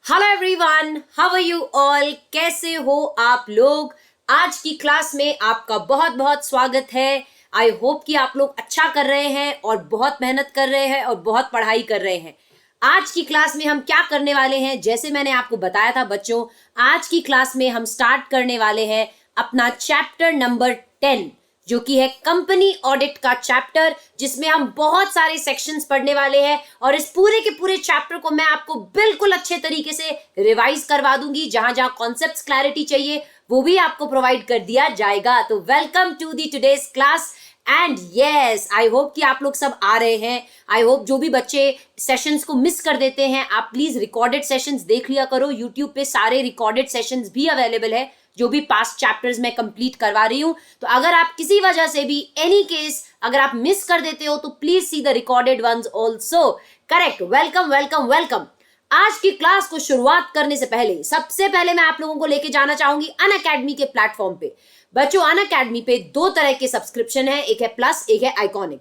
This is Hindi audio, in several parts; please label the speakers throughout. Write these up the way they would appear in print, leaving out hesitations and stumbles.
Speaker 1: Hello everyone, how are you all? कैसे हो आप लोग? आज की क्लास में आपका बहुत बहुत स्वागत है। आई होप कि आप लोग अच्छा कर रहे हैं और बहुत मेहनत कर रहे हैं और बहुत पढ़ाई कर रहे हैं। आज की क्लास में हम क्या करने वाले हैं, जैसे मैंने आपको बताया था बच्चों, आज की क्लास में हम स्टार्ट करने वाले हैं अपना चैप्टर नंबर 10, जो कि है कंपनी ऑडिट का चैप्टर, जिसमें हम बहुत सारे सेक्शंस पढ़ने वाले हैं। और इस पूरे के पूरे चैप्टर को मैं आपको बिल्कुल अच्छे तरीके से रिवाइज करवा दूंगी। जहां जहां कॉन्सेप्ट्स क्लैरिटी चाहिए वो भी आपको प्रोवाइड कर दिया जाएगा। तो welcome to the today's class and yes, I hope कि आप लोग सब आ रहे हैं। आई होप जो भी बच्चे सेशंस को मिस कर देते हैं, आप प्लीज रिकॉर्डेड सेशंस देख लिया करो। यूट्यूब पे सारे रिकॉर्डेड सेशंस भी अवेलेबल है, जो भी पास्ट चैप्टर्स में कंप्लीट करवा रही हूं। तो अगर आप किसी वजह से भी एनी केस अगर आप मिस कर देते हो तो please see the recorded once also. Correct, welcome welcome welcome. आज की क्लास को शुरुआत करने से पहले सबसे पहले मैं आप लोगों को लेके जाना चाहूंगी अनअकैडमी के प्लेटफॉर्म पे। बच्चों, अनअकैडमी पे दो तरह के सब्सक्रिप्शन है, एक है प्लस, एक है आइकॉनिक।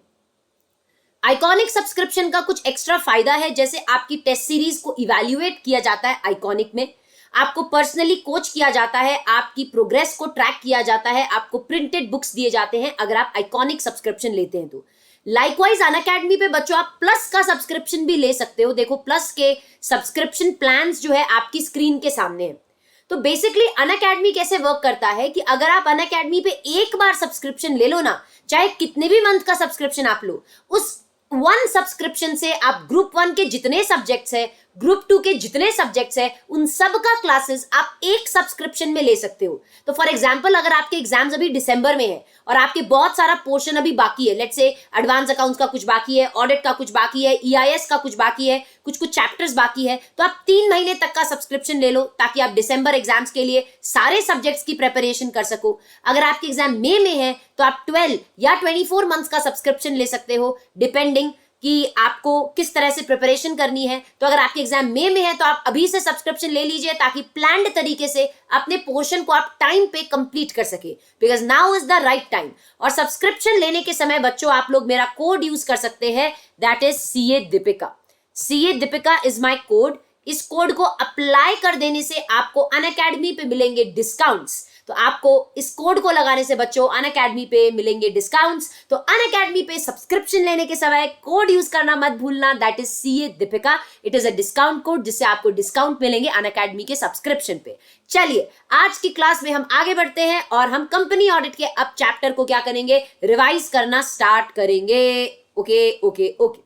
Speaker 1: आइकॉनिक सब्सक्रिप्शन का कुछ एक्स्ट्रा फायदा है, जैसे आपकी टेस्ट सीरीज को इवैल्यूएट किया जाता है आइकॉनिक में, आपको पर्सनली कोच किया जाता है, आपकी प्रोग्रेस को ट्रैक किया जाता है, आपको प्रिंटेड बुक्स दिए जाते हैं अगर आप आइकॉनिक सब्सक्रिप्शन लेते हैं तो। लाइकवाइज अनअकैडमी पे बच्चों आप प्लस का सब्सक्रिप्शन भी ले सकते हो। देखो, प्लस के सब्सक्रिप्शन प्लान्स जो है आपकी स्क्रीन के सामने है। तो बेसिकली अनअकैडमी कैसे वर्क करता है कि अगर आप अनअकैडमी पे एक बार सब्सक्रिप्शन ले लो ना, चाहे कितने भी मंथ का सब्सक्रिप्शन आप लो, उस वन सब्सक्रिप्शन से आप ग्रुप 1 के जितने सब्जेक्ट्स है, ग्रुप 2 के जितने सब्जेक्ट्स है, उन सब का क्लासेस आप एक सब्सक्रिप्शन में ले सकते हो। तो फॉर एग्जांपल, अगर आपके एग्जाम्स अभी दिसंबर में है और आपके बहुत सारा पोर्शन अभी बाकी है, लेट्स से एडवांस अकाउंट्स का कुछ बाकी है, ऑडिट का कुछ बाकी है, ईआईएस का कुछ बाकी है, कुछ चैप्टर्स बाकी है, तो आप 3 महीने तक का सब्सक्रिप्शन ले लो ताकि आप दिसंबर एग्जाम्स के लिए सारे सब्जेक्ट्स की प्रिपरेशन कर सको। अगर आपके एग्जाम मई में है तो आप 12 या 24 मंथ्स का सब्सक्रिप्शन ले सकते हो, डिपेंडिंग कि आपको किस तरह से प्रिपरेशन करनी है। तो अगर आपके एग्जाम मई में है तो आप अभी से सब्सक्रिप्शन ले लीजिए ताकि प्लान्ड तरीके से अपने पोर्शन को आप टाइम पे कंप्लीट कर सके, because now is the right time. और सब्सक्रिप्शन लेने के समय बच्चों आप लोग मेरा कोड यूज कर सकते हैं, that is CA Deepika. CA Deepika is my code. इस कोड को अप्लाई कर देने से आपको अनअकैडमी पे मिलेंगे डिस्काउंट्स। तो आपको इस कोड को लगाने से बच्चों अनअकैडमी पे मिलेंगे डिस्काउंट्स। तो अनअकैडमी पे सब्सक्रिप्शन लेने के समय कोड यूज करना मत भूलना, that is CA Deepika. It is a discount code जिससे आपको डिस्काउंट मिलेंगे अनअकैडमी के सब्सक्रिप्शन पे। चलिए, आज की क्लास में हम आगे बढ़ते हैं और हम कंपनी ऑडिट के अब चैप्टर को क्या करेंगे, रिवाइज करना स्टार्ट करेंगे। ओके ओके ओके,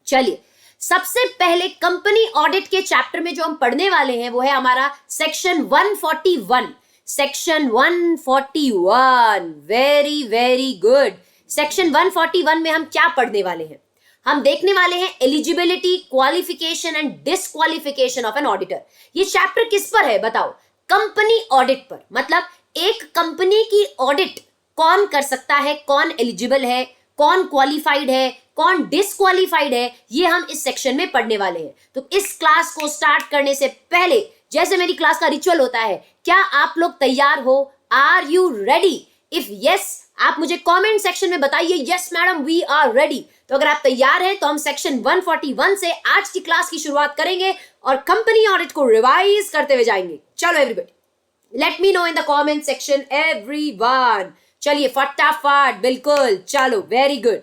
Speaker 1: चलिए सबसे पहले कंपनी ऑडिट के चैप्टर में जो हम पढ़ने वाले हैं वो है हमारा section 141। Section 141, very very good. Section 141 में हम क्या पढ़ने वाले हैं? हम देखने वाले हैं eligibility, qualification and disqualification of an auditor. ये चैप्टर किस पर है बताओ? कंपनी ऑडिट पर। मतलब एक कंपनी की ऑडिट कौन कर सकता है, कौन एलिजिबल है, कौन क्वालिफाइड है, कौन डिसक्वालिफाइड है, ये हम इस सेक्शन में पढ़ने वाले हैं। तो इस क्लास को स्टार्ट करने से पहले, जैसे मेरी क्लास का रिचुअल होता है, क्या आप लोग तैयार हो? Are you ready? If yes, आप मुझे कमेंट सेक्शन में बताइए, yes madam we are ready. तो अगर आप तैयार हैं तो हम सेक्शन 141 से आज की क्लास की शुरुआत करेंगे और कंपनी ऑडिट को रिवाइज करते हुए जाएंगे। चलो everybody, let me know in the comment section everyone. चलिए फटाफट, बिल्कुल, चलो, very good.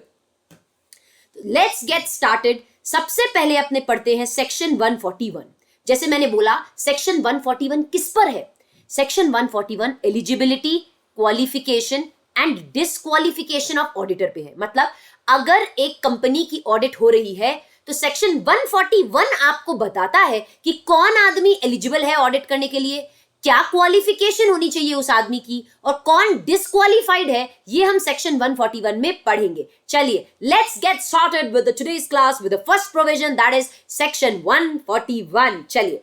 Speaker 1: Let's get started. सबसे पहले अपने पढ़ते हैं सेक्शन 141। जैसे मैंने बोला, सेक्शन 141 किस पर है? Section 141 eligibility, qualification and disqualification of auditor पे है। मतलब अगर एक कंपनी की ऑडिट हो रही है तो सेक्शन 141 आपको बताता है कि कौन आदमी एलिजिबल है ऑडिट करने के लिए, क्या क्वालिफिकेशन होनी चाहिए उस आदमी की, और कौन डिसक्वालिफाइड है, ये हम सेक्शन 141 में पढ़ेंगे। चलिए, let's get started with today's class with the first provision, that is section 141। चलिए,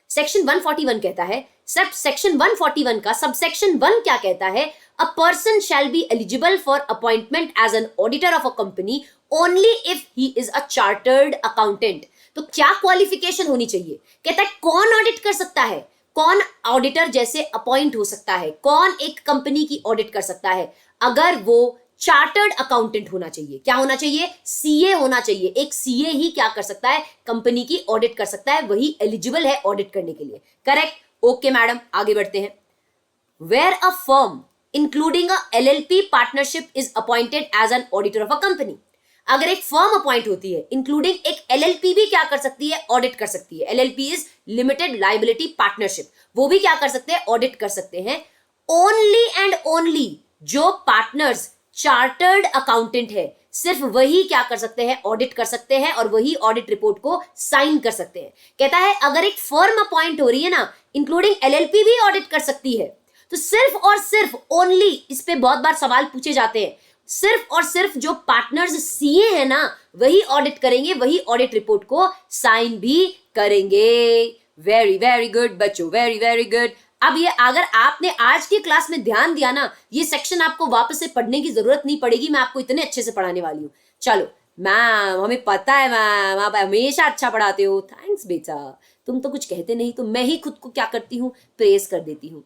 Speaker 1: सेक्शन 141 कहता है, सब सेक्शन 141 का सबसेक्शन 1 क्या कहता है? A person shall be eligible for appointment as an auditor of a company only if he is a chartered accountant. तो क्या क्वालिफिकेशन होनी चाहिए? कहता है कौन ऑडिट कर सकता है, कौन ऑडिटर जैसे अपॉइंट हो सकता है, कौन एक कंपनी की ऑडिट कर सकता है? अगर वो चार्टर्ड अकाउंटेंट होना चाहिए। क्या होना चाहिए? सीए होना चाहिए। एक सीए ही क्या कर सकता है? कंपनी की ऑडिट कर सकता है, वही एलिजिबल है ऑडिट करने के लिए। करेक्ट? ओके मैडम, आगे बढ़ते हैं। Where a firm including a LLP partnership is appointed as an auditor of a company. अगर एक फर्म अपॉइंट होती है, इंक्लूडिंग एक एलएलपी भी क्या कर सकती है? ऑडिट कर सकती है। LLP is limited liability partnership, वो भी क्या कर सकते हैं? ऑडिट कर सकते हैं। ओनली एंड ओनली जो पार्टनर्स चार्टर्ड अकाउंटेंट है, सिर्फ वही क्या कर सकते हैं? ऑडिट कर सकते हैं, और वही ऑडिट रिपोर्ट को साइन कर सकते हैं। कहता है अगर एक फर्म अपॉइंट हो रही है ना, इंक्लूडिंग एलएलपी भी ऑडिट कर सकती है, तो सिर्फ और सिर्फ ओनली, इस पे बहुत बार सवाल पूछे जाते हैं, सिर्फ और सिर्फ जो पार्टनर्स सीए है ना, वही ऑडिट करेंगे, वही ऑडिट रिपोर्ट को साइन भी करेंगे। वेरी वेरी गुड बच्चों, वेरी वेरी गुड। अब ये अगर आपने आज की क्लास में ध्यान दिया ना, ये सेक्शन आपको वापस से पढ़ने की जरूरत नहीं पड़ेगी, मैं आपको इतने अच्छे से पढ़ाने वाली हूँ। चलो मैम, हमें पता है मैम, आप हमेशा अच्छा पढ़ाते हो। थैंक्स बेटा, तुम तो कुछ कहते नहीं, तो मैं ही खुद को क्या करती हूँ? प्रेज कर देती हूँ।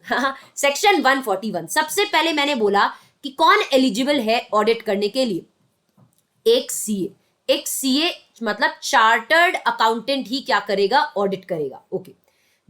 Speaker 1: सेक्शन 141, सबसे पहले मैंने बोला कि कौन एलिजिबल है ऑडिट करने के लिए? एक सीए। एक सीए मतलब चार्टर्ड अकाउंटेंट ही क्या करेगा? ऑडिट करेगा। ओके।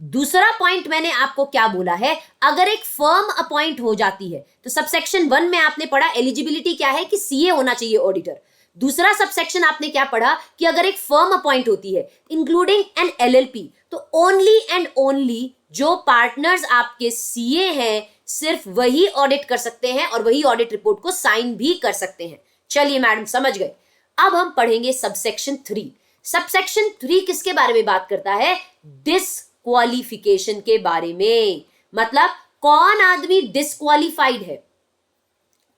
Speaker 1: दूसरा पॉइंट मैंने आपको क्या बोला है? अगर एक फर्म अपॉइंट हो जाती है, तो सबसेक्शन 1 में आपने पढ़ा एलिजिबिलिटी क्या है? कि सीए होना चाहिए ऑडिटर। दूसरा सबसेक्शन आपने क्या पढ़ा? कि अगर एक फर्म अपॉइंट होती है इंक्लूडिंग एन एलएलपी, तो ओनली एंड ओनली जो पार्टनर्स आपके सीए हैं, सिर्फ वही ऑडिट कर सकते हैं, और वही ऑडिट रिपोर्ट को साइन भी कर सकते हैं। चलिए मैडम, समझ गए। अब हम पढ़ेंगे सबसेक्शन 3। सबसेक्शन 3 किसके बारे में बात करता है? डिसक्वालिफिकेशन के बारे में। मतलब कौन आदमी डिसक्वालिफाइड है,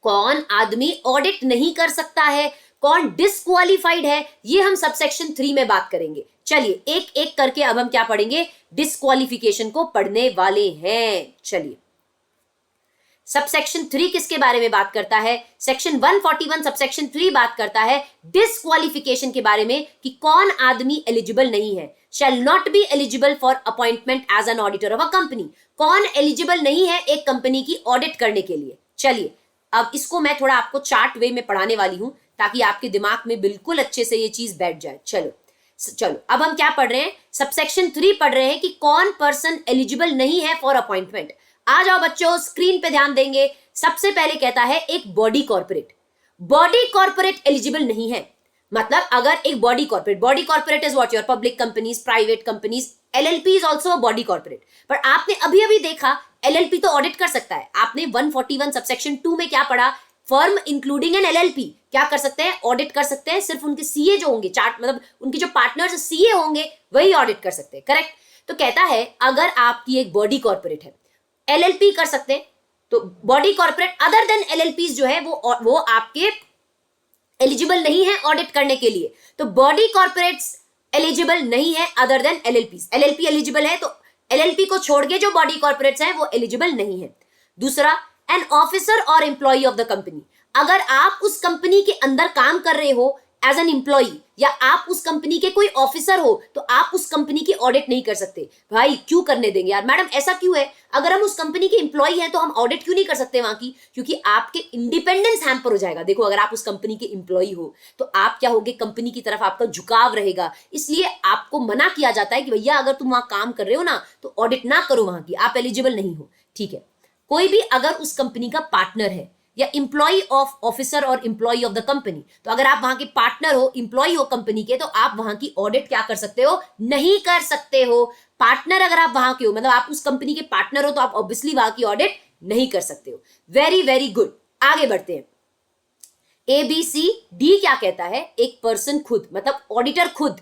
Speaker 1: कौन आदमी ऑडिट नहीं कर सकता है, कौन डिसक्वालिफाइड है, ये हम सबसेक्शन 3 में बात करेंगे। चलिए एक एक करके अब हम क्या पढ़ेंगे? डिसक्वालिफिकेशन को पढ़ने वाले हैं। चलिए, सबसेक्शन 3 किसके बारे में बात करता है? सेक्शन 141 सबसेक्शन 3 बात करता है डिसक्वालिफिकेशन के बारे में, कि कौन आदमी एलिजिबल नहीं है। Shall not be eligible for appointment as an auditor of a company. कौन एलिजिबल नहीं है एक कंपनी की ऑडिट करने के लिए? चलिए, अब इसको मैं थोड़ा आपको चार्ट वे में पढ़ाने वाली हूं, ताकि आपके दिमाग में बिल्कुल अच्छे से ये चीज बैठ जाए। चलो अब हम क्या पढ़ रहे हैं? सबसेक्शन 3 पढ़ रहे हैं कि कौन पर्सन एलिजिबल नहीं है फॉर अपॉइंटमेंट। आ जाओ बच्चों, स्क्रीन पे ध्यान देंगे। सबसे पहले कहता है एक body corporate. Body corporate eligible नहीं है। मतलब अगर एक body corporate is what? Your public companies, private companies. LLP is also a body corporate. पर आपने अभी अभी देखा एलएलपी तो ऑडिट कर सकता है। आपने 141 सबसेक्शन 2 में क्या पढ़ा? फर्म इंक्लूडिंग एन एलएलपी क्या कर सकते हैं? ऑडिट कर सकते हैं। सिर्फ उनके सीए जो होंगे, चार्ट मतलब उनके जो पार्टनर्स सीए होंगे, वही ऑडिट कर सकते हैं। करेक्ट? तो कहता है अगर आपकी एक बॉडी कॉर्पोरेट है, एलएलपी कर सकते हैं, तो बॉडी कॉर्पोरेट अदर देन एलएलपीज जो है वो आपके एलिजिबल नहीं है ऑडिट करने के लिए। तो बॉडी कॉर्पोरेट्स एलिजिबल नहीं है अदर देन एलएलपीज। एलएलपी एलिजिबल है, तो एलएलपी को छोड़ के जो बॉडी कॉर्पोरेट्स हैं वो एलिजिबल नहीं है। दूसरा, एन ऑफिसर और एम्प्लॉय ऑफ द कंपनी। अगर आप उस कंपनी के अंदर काम कर रहे हो एज एन एम्प्लॉय, या आप उस कंपनी के कोई ऑफिसर हो, तो आप उस कंपनी की ऑडिट नहीं कर सकते। भाई क्यों करने देंगे यार? मैडम ऐसा क्यों है? अगर हम उस कंपनी के एम्प्लॉय हैं तो हम ऑडिट क्यों नहीं कर सकते वहां की? क्योंकि आपके इंडिपेंडेंस हैम्पर हो जाएगा। देखो, अगर आप उस कंपनी के एम्प्लॉय हो तो आप क्या होगे? कंपनी की तरफ आपका झुकाव रहेगा, इसलिए आपको मना किया जाता है कि भैया अगर तुम वहां काम कर रहे हो ना, तो ऑडिट ना करो वहां की, आप एलिजिबल नहीं हो। ठीक है। कोई भी अगर उस कंपनी का पार्टनर है, या इंप्लॉय ऑफ ऑफिसर और इंप्लॉय ऑफ द कंपनी, तो अगर आप वहां के पार्टनर हो, इंप्लॉय हो कंपनी के, तो आप वहां की ऑडिट क्या कर सकते हो? नहीं कर सकते हो। पार्टनर अगर आप वहां के हो, मतलब आप उस कंपनी के पार्टनर हो, तो आप ऑब्वियसली वहां की ऑडिट नहीं कर सकते हो। वेरी वेरी गुड, आगे बढ़ते हैं। ABCD क्या कहता है? एक पर्सन खुद, मतलब ऑडिटर खुद,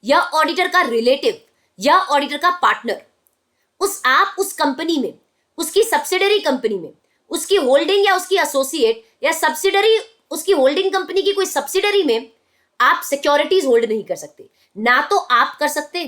Speaker 1: या ऑडिटर का रिलेटिव, या ऑडिटर का पार्टनर, आप उस कंपनी में, उसकी सब्सिडरी कंपनी में, उसकी होल्डिंग या उसकी एसोसिएट या सब्सिडरी, उसकी होल्डिंग कंपनी की कोई सब्सिडरी में आप सिक्योरिटीज होल्ड नहीं कर सकते। ना तो आप कर सकते,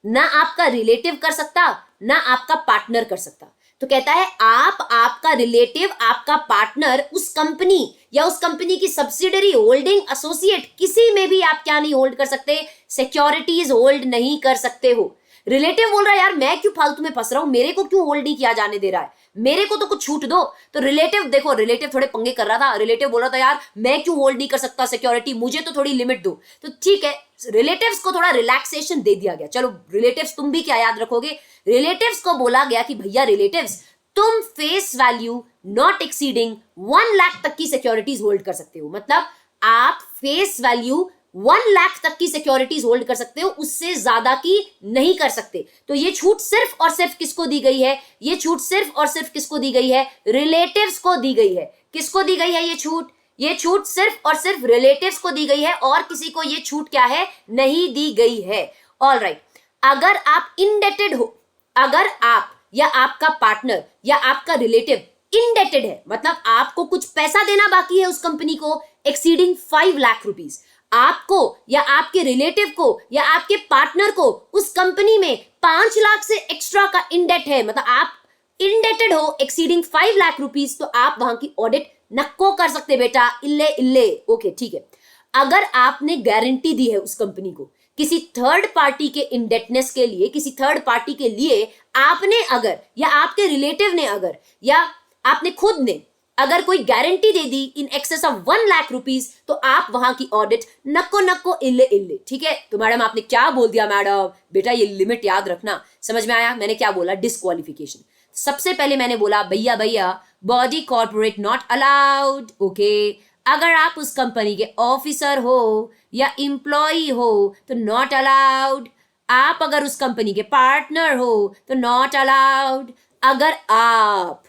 Speaker 1: ना आपका रिलेटिव कर सकता, ना आपका पार्टनर कर सकता। तो कहता है आप, आपका रिलेटिव, आपका पार्टनर उस कंपनी या उस कंपनी की सब्सिडरी, होल्डिंग, एसोसिएट, किसी में भी आप क्या नहीं होल्ड कर सकते? सिक्योरिटीज होल्ड नहीं कर सकते हो। रिलेटिव बोल रहा है यार मैं क्यों फालतू में फंस रहा हूं, मेरे को क्यों होल्ड नहीं किया जाने दे रहा है? मेरे को तो कुछ छूट दो। तो रिलेटिव देखो, रिलेटिव थोड़े पंगे कर रहा था, रिलेटिव बोल रहा था यार मैं क्यों होल्ड नहीं कर सकता सिक्योरिटी, मुझे तो थोड़ी लिमिट दो। तो ठीक है, रिलेटिव्स को थोड़ा रिलैक्सेशन दे दिया गया। चलो रिलेटिव्स तुम भी क्या याद रखोगे, रिलेटिव्स को बोला गया कि भैया रिलेटिव्स तुम face value not exceeding 1 lakh तक की सिक्योरिटीज होल्ड कर सकते हो। मतलब आप फेस वैल्यू 1 लाख तक की सिक्योरिटीज होल्ड कर सकते हो, उससे ज्यादा की नहीं कर सकते। तो ये छूट सिर्फ और सिर्फ किसको दी गई है, ये छूट सिर्फ और सिर्फ किसको दी गई है, रिलेटिव्स को दी गई है। किसको दी गई है ये छूट, ये छूट सिर्फ और सिर्फ रिलेटिव्स को दी गई है, और किसी को ये छूट क्या है, नहीं दी गई है। ऑलराइट, अगर आप इंडेटेड हो, अगर आप या आपका पार्टनर या आपका रिलेटिव इंडेटेड है, मतलब आपको कुछ पैसा देना बाकी है उस कंपनी को एक्सीडिंग 5 लाख रुपीस, आपको या आपके रिलेटिव को या आपके पार्टनर को उस कंपनी में 5 लाख से एक्स्ट्रा का इंडेट है, मतलब आप इंडेटेड हो एक्सीडिंग 5 लाख रुपीस, तो आप वहां की ऑडिट नक्को कर सकते बेटा, इल्ले इल्ले। ओके ठीक है, अगर आपने गारंटी दी है उस कंपनी को किसी थर्ड पार्टी के इंडेटनेस के लिए, किसी थर्ड पार्टी के लिए आपने अगर या आपके रिलेटिव ने अगर या आपने खुद ने अगर कोई guarantee they the in excess of 1 lakh rupees, तो आप वहां की ऑडिट नक्को नक्को इल्ले इल्ले। ठीक है, तो मैडम आपने क्या बोल दिया मैडम, बेटा ये लिमिट याद रखना। समझ में आया मैंने क्या बोला, डिस्क्वालिफिकेशन। सबसे पहले मैंने बोला भैया भैया body corporate not allowed. Okay, अगर आप उस कंपनी के ऑफिसर हो या एम्प्लॉई हो तो नॉट अलाउड। आप अगर उस कंपनी के पार्टनर हो तो नॉट अलाउड। अगर आप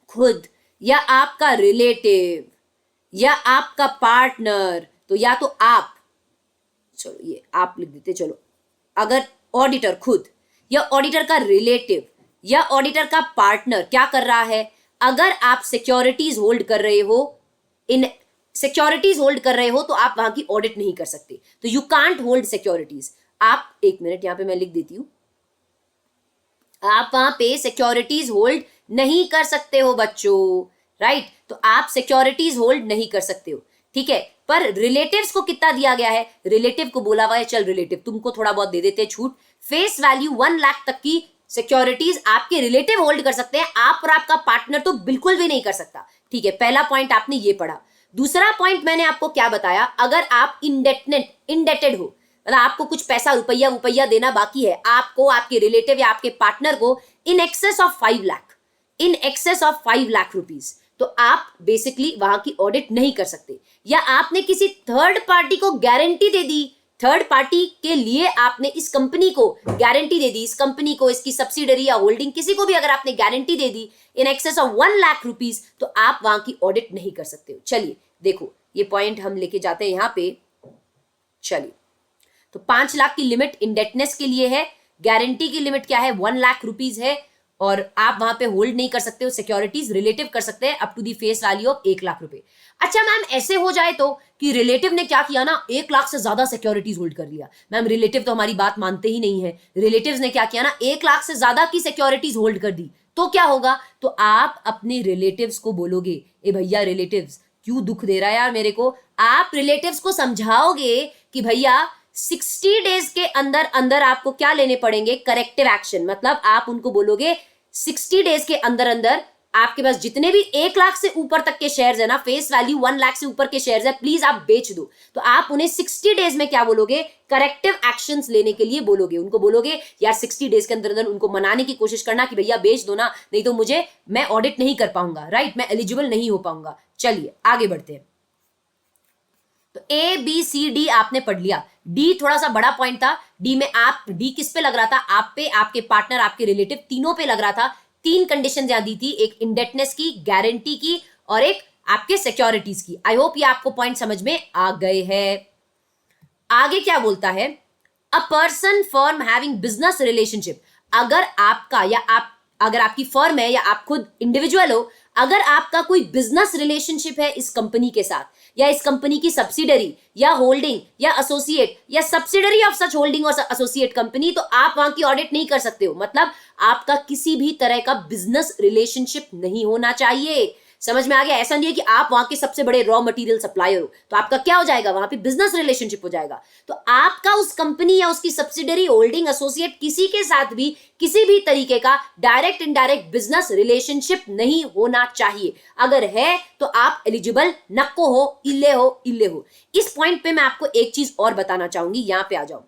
Speaker 1: खुद या आपका रिलेटिव या आपका पार्टनर, तो या तो आप, चलो ये आप लिख देते, चलो अगर ऑडिटर खुद या ऑडिटर का रिलेटिव या ऑडिटर का पार्टनर क्या कर रहा है, अगर आप सिक्योरिटीज होल्ड कर रहे हो, इन सिक्योरिटीज होल्ड कर रहे हो, तो आप वहां की ऑडिट नहीं कर सकते। तो यू कांट होल्ड सिक्योरिटीज। आप एक मिनट यहां पे मैं लिख देती हूं, आप वहां पे सिक्योरिटीज होल्ड नहीं कर सकते हो बच्चों, राइट। तो आप सिक्योरिटीज होल्ड नहीं कर सकते हो, ठीक है। पर रिलेटिव्स को कितना दिया गया है, रिलेटिव को बोला हुआ है चल रिलेटिव तुमको थोड़ा बहुत दे देते हैं छूट, फेस वैल्यू 1 लाख तक की सिक्योरिटीज आपके रिलेटिव होल्ड कर सकते हैं, आप और आपका पार्टनर तो बिल्कुल भी नहीं कर सकता। ठीक है, पहला पॉइंट आपने ये पढ़ा। दूसरा पॉइंट मैंने आपको क्या बताया, अगर आप इंडेटेड हो, मतलब आपको कुछ पैसा रुपया देना बाकी है, आपको आपके रिलेटिव या आपके पार्टनर को in excess of 5 lakh, in excess of 5 lakh rupees, तो आप बेसिकली वहां की ऑडिट नहीं कर सकते। या आपने किसी थर्ड पार्टी को गारंटी दे दी, थर्ड पार्टी के लिए आपने इस कंपनी को गारंटी दे दी, इस कंपनी को, इसकी सब्सिडरी या होल्डिंग, किसी को भी अगर आपने guarantee they the in excess of 1 lakh rupees, तो आप वहां की ऑडिट नहीं कर सकते हो। चलिए देखो ये पॉइंट हम लेके जाते हैं यहां पे। चलिए, तो 5 लाख की लिमिट इंडेटनेस के लिए है, गारंटी की लिमिट क्या है 1 लाख रुपीज है, और आप वहां पे होल्ड नहीं कर सकते हो सिक्योरिटीज, रिलेटिव कर सकते हैं up to the face value of 1 lakh रुपए। अच्छा मैम ऐसे हो जाए तो कि रिलेटिव ने क्या किया ना, 1 लाख से ज्यादा सिक्योरिटीज होल्ड कर लिया, मैम रिलेटिव तो हमारी बात मानते ही नहीं है, रिलेटिव्स ने क्या किया ना 1 लाख से ज्यादा की सिक्योरिटीज होल्ड कर दी, तो क्या होगा, तो आप अपने रिलेटिव्स को बोलोगे ए भैया रिलेटिव्स क्यों दुख दे रहा है यार मेरे को, आप रिलेटिव्स को समझाओगे कि भैया 60 डेज के अंदर अंदर आपको क्या लेने पड़ेंगे, करेक्टिव एक्शन। मतलब आप उनको बोलोगे 60 डेज के अंदर अंदर आपके पास जितने भी 1 लाख से ऊपर तक के शेयर्स है ना, फेस वैल्यू 1 लाख से ऊपर के शेयर्स है, प्लीज आप बेच दो। तो आप उन्हें 60 डेज में क्या बोलोगे, करेक्टिव एक्शंस लेने के लिए बोलोगे, उनको बोलोगे यार 60 डेज के अंदर अंदर उनको मनाने की कोशिश करना कि भैया बेच दो ना, नहीं तो मैं ऑडिट नहीं कर पाऊंगा, राइट, मैं एलिजिबल नहीं हो पाऊंगा। चलिए आगे बढ़ते हैं। तो ए बी सी डी आपने पढ़ लिया, डी थोड़ा सा बड़ा पॉइंट था, डी में आप, डी किस पे लग रहा था, आप पे, आपके पार्टनर, आपके रिलेटिव, तीनों पे लग रहा था। 3 कंडीशन यहां दी थी, एक इंडेटनेस की, गारंटी की और एक आपके सिक्योरिटीज की। आई होप ये आपको पॉइंट समझ में आ गए हैं। आगे क्या बोलता है, a person firm having business relationship, अगर आपका या आप, अगर आपकी फर्म है या आप खुद इंडिविजुअल हो, अगर आपका कोई बिजनेस रिलेशनशिप है इस कंपनी के साथ, या इस कंपनी की सब्सिडरी या होल्डिंग या एसोसिएट या सब्सिडरी ऑफ सच होल्डिंग और एसोसिएट कंपनी, तो आप वहां की ऑडिट नहीं कर सकते हो। मतलब आपका किसी भी तरह का बिजनेस रिलेशनशिप नहीं होना चाहिए, समझ में आ गया? ऐसा नहीं है कि आप वहां के सबसे बड़े रॉ मटेरियल सप्लायर हो, तो आपका क्या हो जाएगा, वहां पे बिजनेस रिलेशनशिप हो जाएगा। तो आपका उस कंपनी या उसकी सब्सिडरी, होल्डिंग, एसोसिएट किसी के साथ भी किसी भी तरीके का डायरेक्ट इनडायरेक्ट बिजनेस रिलेशनशिप नहीं होना चाहिए। अगर है तो आप एलिजिबल नक्को हो, इल्ले हो, इल्ले हो। इस पॉइंट पे मैं आपको एक चीज और बताना चाहूंगी, यहां पे आ जाओ।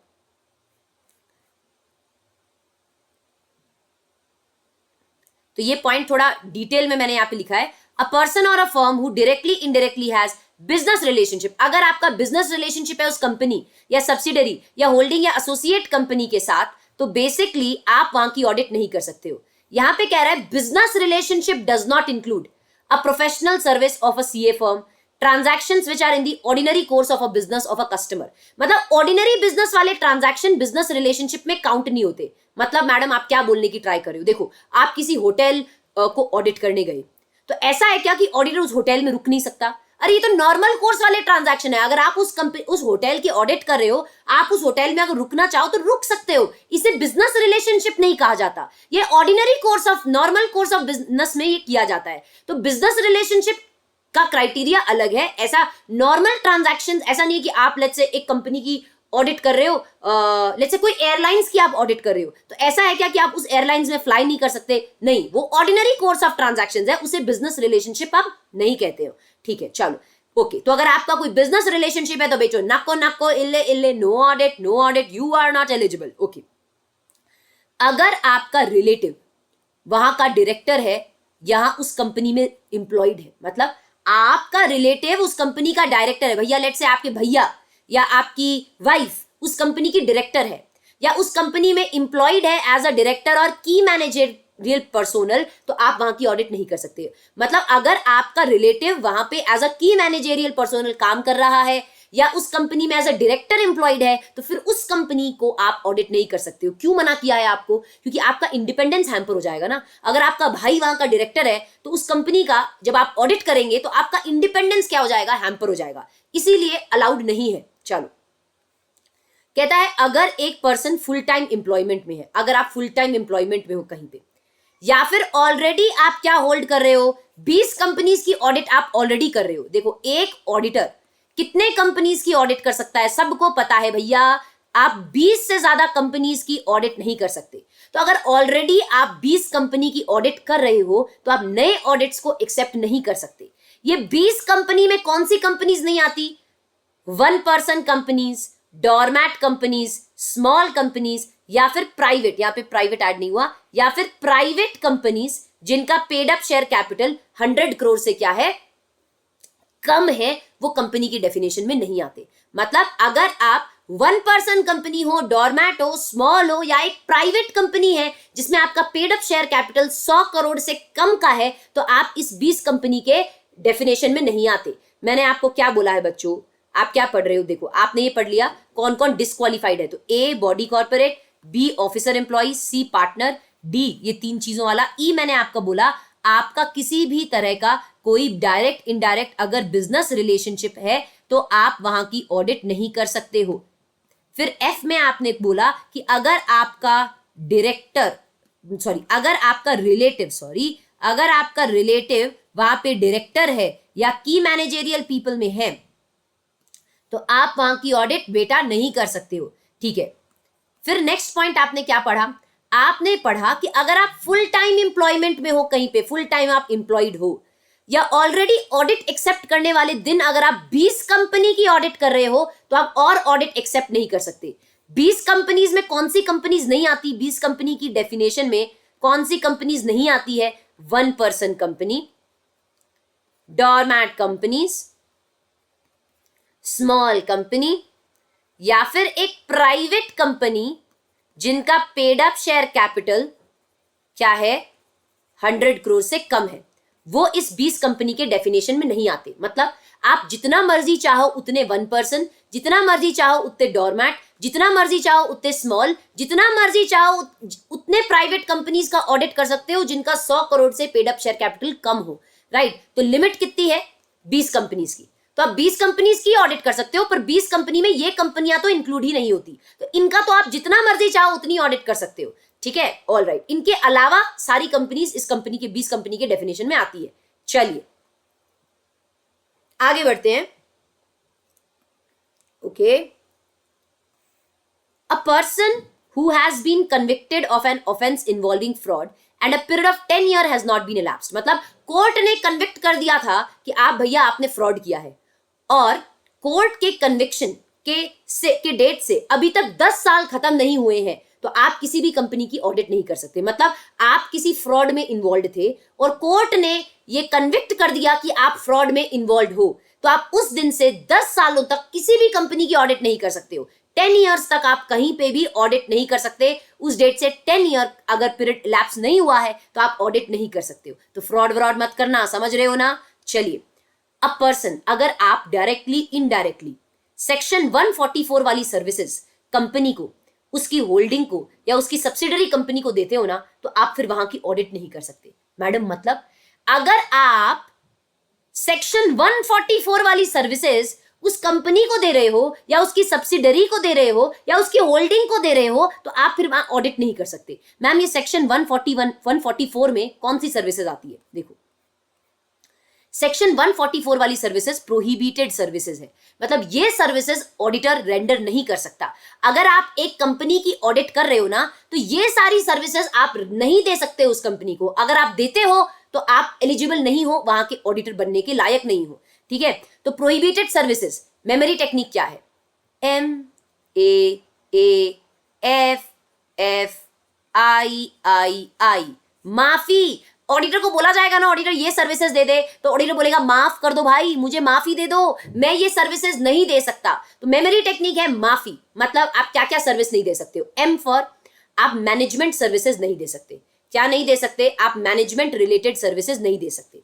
Speaker 1: तो ये पॉइंट थोड़ा डिटेल में मैंने यहां पे लिखा है, अ पर्सन और a firm who directly indirectly has business relationship. अगर आपका बिजनेस रिलेशनशिप है उस कंपनी या सब्सिडरी या होल्डिंग या एसोसिएट कंपनी के साथ, तो बेसिकली आप वहां की ऑडिट नहीं कर सकते हो। यहां पे कह रहा है business relationship does not include a professional service of a CA firm, transactions which are in the ordinary course of a business of a customer. मतलब ऑर्डिनरी बिजनेस वाले ट्रांजैक्शन बिजनेस रिलेशनशिप में काउंट नहीं होते। मतलब मैडम आप क्या बोलने की ट्राई कर रहे हो? देखो, आप किसी होटल को ऑडिट करने गए, तो ऐसा है क्या कि ऑडिटर उस होटल में रुक नहीं सकता? अरे ये तो नॉर्मल कोर्स वाले ट्रांजैक्शन है। अगर आप उस होटल की ऑडिट कर रहे हो, आप उस होटल में अगर रुकना चाहो तो रुक सकते हो। इसे बिजनेस रिलेशनशिप नहीं कहा जाता, ये ordinary course of, normal course of business में ये किया जाता है। तो बिजनेस रिलेशनशिप का क्राइटेरिया अलग है। ऐसा नॉर्मल ट्रांजैक्शन ऐसा नहीं है कि आप लेट्स से एक कंपनी की ऑडिट कर रहे हो, लेट्स से कोई एयरलाइंस की आप ऑडिट कर रहे हो, तो ऐसा है क्या कि आप उस एयरलाइंस में फ्लाई नहीं कर सकते? नहीं, वो ऑर्डिनरी कोर्स ऑफ ट्रांजैक्शंस है, उसे बिजनेस रिलेशनशिप आप नहीं कहते हो। ठीक है, चलो ओके। तो अगर आपका कोई बिजनेस रिलेशनशिप है तो बेचो नक्को नक्को, इल्ले इल्ले, no audit, you are not eligible. Okay, अगर आपका रिलेटिव वहां का डायरेक्टर है, यहां उस कंपनी में इंप्लॉयड है, मतलब आपका रिलेटिव उस कंपनी का डायरेक्टर है, भैया लेट्स से आपके भैया या आपकी वाइफ उस कंपनी की डायरेक्टर है, या उस कंपनी में इंप्लॉयड है एज अ डायरेक्टर और की मैनेजरियल पर्सोनल, तो आप वहां की ऑडिट नहीं कर सकते। मतलब अगर आपका रिलेटिव वहां पे एज अ की मैनेजरियल पर्सोनल काम कर रहा है या उस कंपनी में एज अ डायरेक्टर एम्प्लॉयड है, तो फिर उस कंपनी को आप ऑडिट नहीं कर सकते हो। क्यों मना किया है आपको? क्योंकि आपका इंडिपेंडेंस हैम्पर हो जाएगा ना। अगर आपका भाई वहां का डायरेक्टर है तो उस कंपनी का जब आप ऑडिट करेंगे तो आपका इंडिपेंडेंस क्या हो जाएगा? हैम्पर हो जाएगा, इसीलिए अलाउड नहीं है। चलो, कहता है अगर एक पर्सन फुल टाइम एम्प्लॉयमेंट में है, अगर आप फुल टाइम एम्प्लॉयमेंट में हो कहीं पे, या फिर ऑलरेडी आप क्या होल्ड कर रहे हो, 20 कंपनीज की ऑडिट आप ऑलरेडी कर रहे हो। देखो, एक ऑडिटर कितने कंपनीज की ऑडिट कर सकता है? सबको पता है भैया, आप 20 से ज्यादा कंपनीज की ऑडिट नहीं कर सकते। तो अगर ऑलरेडी आप 20 कंपनी की ऑडिट कर रहे हो तो आप नए ऑडिट्स को एक्सेप्ट नहीं कर सकते। ये 20 कंपनी में कौन सी कंपनीज नहीं आती? 1 person companies, doormat companies, small companies, या फिर प्राइवेट, यहां पे प्राइवेट ऐड नहीं हुआ, या फिर प्राइवेट कंपनीज जिनका paid up share capital 100 crore से क्या है, कम है, वो कंपनी की डेफिनेशन में नहीं आते। मतलब अगर आप 1 पर्सन कंपनी हो, डोरमैट हो, स्मॉल हो, या एक प्राइवेट कंपनी है जिसमें आपका paid up share capital 100 crore से कम का है, तो आप इस 20 कंपनी के डेफिनेशन में नहीं आते। मैंने आपको क्या बोला है बच्चों? आप क्या पढ़ रहे हो? देखो, आपने ये पढ़ लिया कौन कौन डिस्क्वालिफाइड है। तो A body corporate, B officer employ, C partner, D ये 3 चीजों वाला। ई मैंने आपको बोला आपका किसी भी तरह का कोई डायरेक्ट इनडायरेक्ट अगर बिजनेस रिलेशनशिप है तो आप वहां की ऑडिट नहीं कर सकते हो। फिर एफ में आपने बोला कि अगर आपका अगर आपका रिलेटिव वहां पे डायरेक्टर है या की मैनेजरियल पीपल में है तो आप वहां की ऑडिट बेटा नहीं कर सकते हो। ठीक है, फिर नेक्स्ट पॉइंट आपने क्या पढ़ा? आपने पढ़ा कि अगर आप फुल टाइम एम्प्लॉयमेंट में हो, कहीं पे फुल टाइम आप एम्प्लॉयड हो, या ऑलरेडी ऑडिट एक्सेप्ट करने वाले दिन अगर आप 20 कंपनी की ऑडिट कर रहे हो तो आप और ऑडिट एक्सेप्ट नहीं कर सकते। 20 कंपनीज में कौन सी कंपनीज नहीं आती? 20 कंपनी की डेफिनेशन में कौन सी कंपनीज नहीं आती है? 1 person company, doormat companies, small company, या फिर एक प्राइवेट कंपनी जिनका पेड अप शेयर कैपिटल क्या है, 100 करोड़ से कम है, वो इस 20 कंपनी के डेफिनेशन में नहीं आते। मतलब आप जितना मर्जी चाहो उतने 1 पर्सन, जितना मर्जी चाहो उतने डोरमैट, जितना मर्जी चाहो उतने स्मॉल, जितना मर्जी चाहो उतने प्राइवेट कंपनीज का ऑडिट कर सकते हो जिनका 100 करोड़ से पेड अप शेयर कैपिटल कम हो। राइट, तो लिमिट कितनी है? 20 कंपनीज की। तो आप 20 कंपनीज की ऑडिट कर सकते हो, पर 20 कंपनी में ये कंपनियां तो इंक्लूड ही नहीं होती, तो इनका तो आप जितना मर्जी चाहो उतनी ऑडिट कर सकते हो। ठीक है, ऑल राइट। इनके अलावा सारी कंपनीज इस कंपनी के 20 कंपनी के डेफिनेशन में आती है। चलिए आगे बढ़ते हैं। Okay, a person who has been convicted of an offense involving fraud and a period of 10 year has not been elapsed, मतलब कोर्ट ने कन्विक्ट कर दिया था कि आप भैया आपने फ्रॉड किया है, और कोर्ट के कन्विक्शन के डेट से अभी तक 10 साल खत्म नहीं हुए हैं, तो आप किसी भी कंपनी की ऑडिट नहीं कर सकते। मतलब आप किसी फ्रॉड में इन्वॉल्व थे और कोर्ट ने ये कन्विक्ट कर दिया कि आप फ्रॉड में इन्वॉल्व हो, तो आप उस दिन से 10 सालों तक किसी भी कंपनी की ऑडिट नहीं कर सकते हो। 10 ईयर्स तक आप कहीं पे भी ऑडिट नहीं कर सकते। उस डेट से 10 ईयर अगर पीरियड लैप्स नहीं हुआ है तो आप ऑडिट नहीं कर सकते हो। तो फ्रॉड मत करना, समझ रहे हो ना। चलिए, अ पर्सन, अगर आप डायरेक्टली इनडायरेक्टली सेक्शन 144 वाली सर्विसेज कंपनी को, उसकी होल्डिंग को या उसकी सब्सिडरी कंपनी को देते हो ना, तो आप फिर वहां की ऑडिट नहीं कर सकते। मैडम मतलब अगर आप सेक्शन 144 वाली सर्विसेज उस कंपनी को दे रहे हो या उसकी सब्सिडरी को दे रहे हो या उसकी होल्डिंग को दे रहे हो, तो आप फिर वहां ऑडिट नहीं कर सकते। मैम ये सेक्शन 144 में कौन सी सर्विसेज आती है? देखो, सेक्शन 144 वाली सर्विसेज प्रोहिबिटेड सर्विसेज है, मतलब ये सर्विसेज ऑडिटर रेंडर नहीं कर सकता। अगर आप एक कंपनी की ऑडिट कर रहे हो ना, तो ये सारी सर्विसेज आप नहीं दे सकते उस कंपनी को। अगर आप देते हो तो आप एलिजिबल नहीं हो, वहां के ऑडिटर बनने के लायक नहीं हो। ठीक है, तो प्रोहिबिटेड सर्विसेज मेमोरी टेक्निक क्या है? MAAFFIII, माफी। ऑडिटर को बोला जाएगा ना, ऑडिटर ये सर्विसेज दे दे, तो ऑडिटर बोलेगा माफ कर दो भाई, मुझे माफी दे दो, मैं ये सर्विसेज नहीं दे सकता। तो मेमोरी टेक्निक है माफी, मतलब आप क्या क्या सर्विस नहीं दे सकते हो। M फॉर आप मैनेजमेंट सर्विसेज नहीं दे सकते। क्या नहीं दे सकते? आप मैनेजमेंट रिलेटेड सर्विसेज नहीं दे सकते।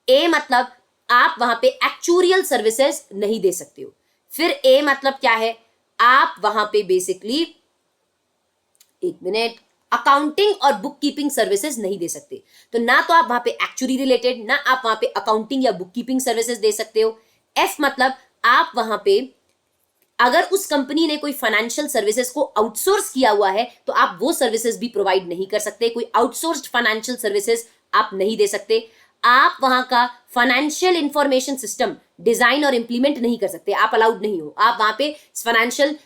Speaker 1: A मतलब आप वहां पे एक्चुरियल सर्विसेज नहीं दे सकते हो। फिर A मतलब क्या है? आप वहां पे बेसिकली, एक मिनट, अकाउंटिंग और बुक कीपिंग सर्विसेज नहीं दे सकते। तो ना तो आप वहां पे एक्चुअली रिलेटेड, ना आप वहां पे अकाउंटिंग या बुक कीपिंग सर्विसेज दे सकते हो। F मतलब आप वहां पे अगर उस कंपनी ने कोई फाइनेंशियल सर्विसेज को आउटसोर्स किया हुआ है, तो आप वो सर्विसेज भी प्रोवाइड नहीं कर सकते। कोई आउटसोर्स्ड फाइनेंशियल सर्विसेज आप नहीं दे सकते। आप वहां का फाइनेंशियल इंफॉर्मेशन सिस्टम डिजाइन और इंप्लीमेंट नहीं कर सकते, आप अलाउड नहीं हो। आप वहां पे फाइनेंशियल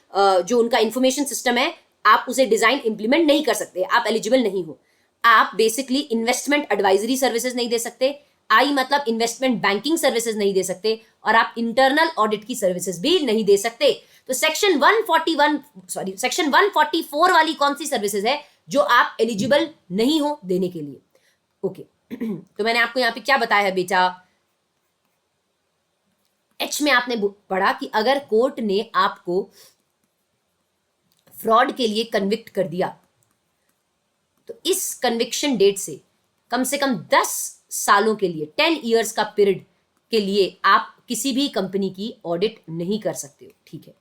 Speaker 1: जो उनका इंफॉर्मेशन सिस्टम है, आप उसे डिजाइन इंप्लीमेंट नहीं कर सकते, आप एलिजिबल नहीं हो। आप बेसिकली इन्वेस्टमेंट एडवाइजरी सर्विसेज नहीं दे सकते। आई मतलब इन्वेस्टमेंट बैंकिंग सर्विसेज नहीं दे सकते, और आप इंटरनल ऑडिट की सर्विसेज भी नहीं दे सकते। तो सेक्शन 144 वाली कौन सी सर्विसेज है जो आप एलिजिबल नहीं हो देने के लिए? ओके, तो मैंने आपको यहां पे क्या बताया है बेटा? H में आपने पढ़ा कि अगर कोर्ट ने आपको फ्रॉड के लिए कन्विक्ट कर दिया, तो इस कन्विक्शन डेट से कम 10 सालों के लिए, 10 इयर्स का पीरियड के लिए आप किसी भी कंपनी की ऑडिट नहीं कर सकते हो। ठीक है,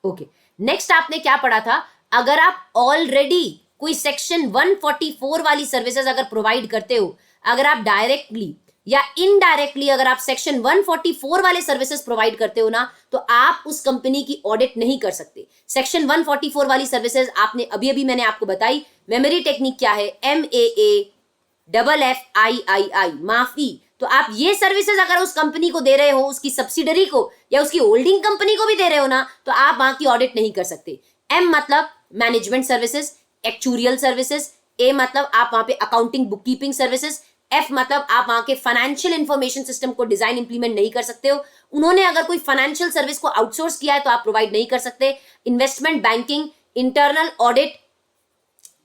Speaker 1: ओके। नेक्स्ट आपने क्या पढ़ा था? अगर आप ऑलरेडी कोई सेक्शन 144 वाली सर्विसेज अगर प्रोवाइड करते हो, अगर आप डायरेक्टली या इनडायरेक्टली अगर आप सेक्शन 144 वाले सर्विसेज प्रोवाइड करते हो ना, तो आप उस कंपनी की ऑडिट नहीं कर सकते। सेक्शन 144 वाली सर्विसेज आपने अभी मैंने आपको बताई। मेमोरी टेक्निक क्या है? MAAFFIII, माफी। तो आप ये सर्विसेज अगर उस कंपनी को दे रहे हो, उसकी सब्सिडरी को या उसकी होल्डिंग कंपनी को भी दे रहे हो ना, तो आप वहां की ऑडिट नहीं कर सकते। M मतलब management services, actuarial services. A मतलब आप वहां पे accounting book keeping services. F मतलब आप वहां के फाइनेंशियल इंफॉर्मेशन सिस्टम को डिजाइन इंप्लीमेंट नहीं कर सकते हो। उन्होंने अगर कोई फाइनेंशियल सर्विस को आउटसोर्स किया है तो आप प्रोवाइड नहीं कर सकते। इन्वेस्टमेंट बैंकिंग, इंटरनल ऑडिट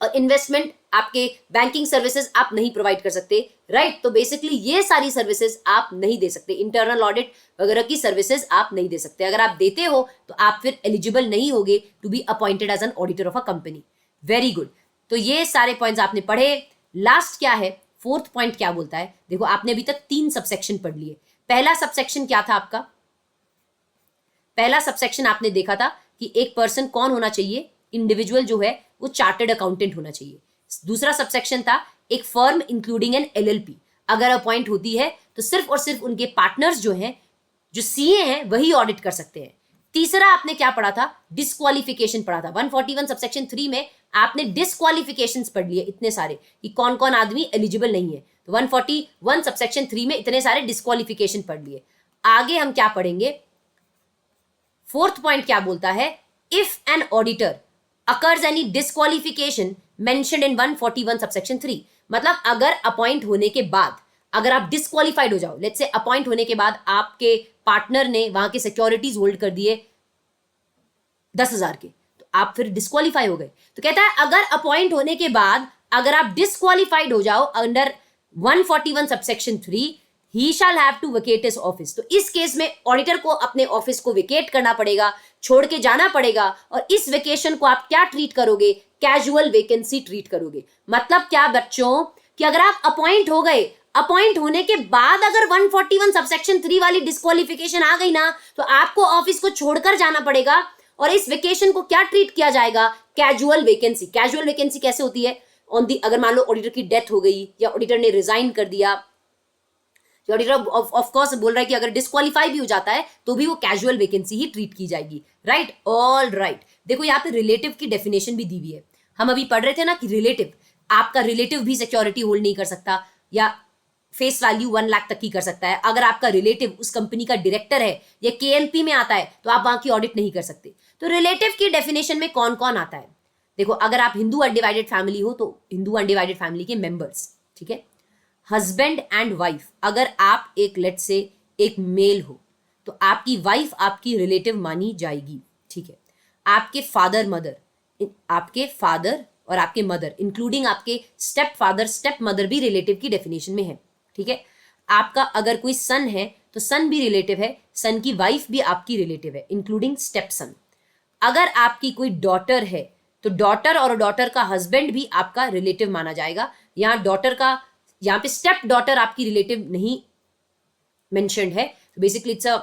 Speaker 1: और इन्वेस्टमेंट आपके बैंकिंग सर्विसेज आप नहीं प्रोवाइड कर सकते, राइट? तो बेसिकली ये सारी सर्विसेज आप नहीं दे सकते। इंटरनल ऑडिट वगैरह की सर्विसेज आप नहीं दे सकते। अगर आप देते हो तो आप फिर एलिजिबल नहीं होगे to be appointed as an auditor of a company. Very good, तो ये सारे पॉइंट्स आपने पढ़े। लास्ट क्या है? फोर्थ पॉइंट क्या बोलता है? देखो, आपने अभी तक 3 सबसेक्शन पढ़ लिए। पहला सबसेक्शन क्या था आपका? पहला सबसेक्शन आपने देखा था कि एक पर्सन कौन होना चाहिए, इंडिविजुअल जो है वो चार्टर्ड अकाउंटेंट होना चाहिए। दूसरा सबसेक्शन था एक फर्म इंक्लूडिंग एन LLP अगर अपॉइंट होती है तो सिर्फ और सिर्फ उनके पार्टनर्स जो हैं, जो CA हैं, वही ऑडिट कर सकते हैं। तीसरा आपने क्या पढ़ा था? डिस्क्वालिफिकेशन पढ़ा था। 141 सबसेक्शन 3 में आपने डिस्क्वालिफिकेशंस पढ़ लिए इतने सारे कि कौन कौन आदमी एलिजिबल नहीं है। तो 141 सबसेक्शन 3 में इतने सारे डिस्क्वालिफिकेशन पढ़ लिए। आगे हम क्या पढ़ेंगे, फोर्थ पॉइंट क्या बोलता है, if an auditor occurs any disqualification mentioned in 141 subsection 3, मतलब अगर अपॉइंट होने के बाद अगर आप डिस्क्वालिफाइड हो जाओ, लेट्स से अपॉइंट होने के बाद आपके पार्टनर ने वहां के सिक्योरिटीज होल्ड कर दिए 10,000 के, तो आप फिर डिस्क्वालीफाई हो गए। तो कहता है अगर अपॉइंट होने के बाद अगर आप डिस्क्वालीफाइड हो जाओ under 141 subsection 3, he shall have to vacate his office. तो इस केस में ऑडिटर को अपने ऑफिस को वेकेट करना पड़ेगा, छोड़ के जाना पड़ेगा, और इस वेकेशन को आप क्या ट्रीट करोगे, कैजुअल वैकेंसी ट्रीट करोगे। मतलब क्या बच्चों, कि अगर आप अपॉइंट हो गए, अपॉइंट होने के बाद अगर 141 सबसेक्शन 3 वाली डिस्क्वालिफिकेशन आ गई ना, तो आपको ऑफिस को छोड़कर जाना पड़ेगा, और इस वेकेशन को क्या ट्रीट किया जाएगा, कैजुअल वैकेंसी। कैजुअल वैकेंसी कैसे होती है, अगर मान लो ऑडिटर की डेथ हो गई या ऑडिटर ने रिजाइन कर दिया, ऑडिटर ऑफ कोर्स बोल रहा है कि अगर डिस्क्वालीफाई भी हो जाता है तो भी वो कैजुअल वैकेंसी ही ट्रीट की जाएगी, राइट। ऑल राइट, देखो यहाँ पे रिलेटिव की डेफिनेशन भी दी हुई है। हम अभी पढ़ रहे थे ना कि रिलेटिव, आपका रिलेटिव भी सिक्योरिटी होल्ड नहीं कर सकता या फेस वैल्यू 1 लाख तक की कर सकता है। अगर आपका रिलेटिव उस कंपनी का डायरेक्टर है या केएलपी में आता है तो आप वहां की ऑडिट नहीं कर सकते। तो रिलेटिव की डेफिनेशन में कौन कौन आता है, देखो अगर आप हिंदू अनडिवाइडेड फैमिली हो तो हिंदू अनडिवाइडेड फैमिली के मेंबर्स, ठीक है। हस्बैंड एंड वाइफ, अगर आप एक लेट से एक मेल हो तो आपकी वाइफ आपकी रिलेटिव मानी जाएगी, ठीक है। आपके फादर मदर, आपके फादर और आपके मदर इंक्लूडिंग आपके स्टेप फादर स्टेप मदर भी रिलेटिव की डेफिनेशन में है, ठीक है। आपका अगर कोई सन है तो सन भी रिलेटिव है, सन की वाइफ भी आपकी रिलेटिव है इंक्लूडिंग स्टेप सन। अगर आपकी कोई डॉटर है तो डॉटर और डॉटर का हस्बैंड भी आपका रिलेटिव माना जाएगा। यहाँ डॉटर का, यहाँ पे स्टेप डॉटर आपकी रिलेटिव नहीं मेंशन्ड है, basically it's a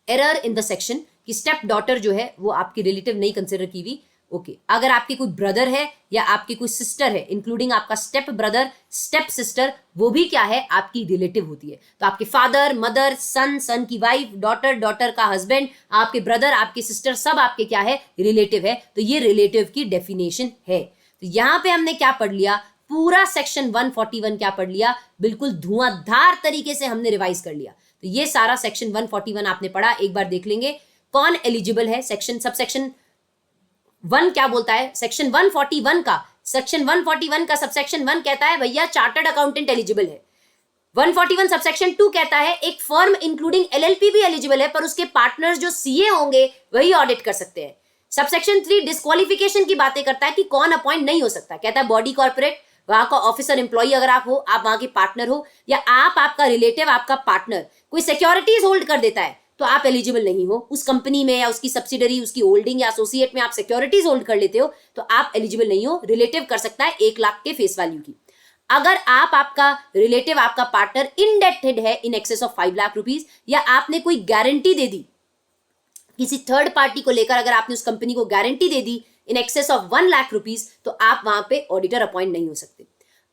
Speaker 1: error in the section कि स्टेप डॉटर जो है वो आपकी रिलेटिव नहीं कंसिडर की हुई। ओके, अगर आपके कोई ब्रदर है या आपकी कोई सिस्टर है इंक्लूडिंग आपका स्टेप ब्रदर स्टेप सिस्टर, वो भी क्या है, आपकी रिलेटिव होती है। तो आपके फादर मदर सन सन की वाइफ डॉटर डॉटर का हस्बैंड, आपके ब्रदर आपके सिस्टर, सब आपके क्या है, रिलेटिव है। तो ये रिलेटिव की डेफिनेशन है। तो यहां पे हमने क्या पढ़ लिया, पूरा सेक्शन 141 क्या पढ़ लिया, बिल्कुल धुआंधार तरीके से हमने रिवाइज कर लिया। तो ये सारा सेक्शन 141 आपने पढ़ा, एक बार देख लेंगे कौन एलिजिबल है। सेक्शन सब सेक्शन 1 क्या बोलता है, सेक्शन 141 का, सेक्शन 141 का सबसेक्शन 1 कहता है भैया चार्टर्ड अकाउंटेंट एलिजिबल है। 141 सबसेक्शन 2 कहता है एक फर्म इंक्लूडिंग एलएलपी भी एलिजिबल है, पर उसके पार्टनर्स जो सीए होंगे वही ऑडिट कर सकते हैं। सबसेक्शन 3 डिस्क्वालिफिकेशन की बातें करता है कि कौन अपॉइंट नहीं हो सकता, कहता है बॉडी कॉर्पोरेट, वहां का ऑफिसर एम्प्लॉई अगर आप हो, आप वहां के पार्टनर हो, या आप आपका रिलेटिव आपका पार्टनर कोई सिक्योरिटीज होल्ड कर देता है तो आप एलिजिबल नहीं हो। उस कंपनी में या उसकी सब्सिडरी उसकी होल्डिंग या एसोसिएट में आप सिक्योरिटीज होल्ड कर लेते हो तो आप एलिजिबल नहीं हो। रिलेटिव कर सकता है 1 लाख के फेस वैल्यू की। अगर आप आपका रिलेटिव आपका पार्टनर इंडेप्टेड है in excess of 5 lakh rupees, या आपने कोई गारंटी दे दी किसी थर्ड पार्टी को लेकर, अगर आपने उस कंपनी को guarantee they the in excess of 1 lakh rupees, तो आप वहां पे ऑडिटर अपॉइंट नहीं हो सकते।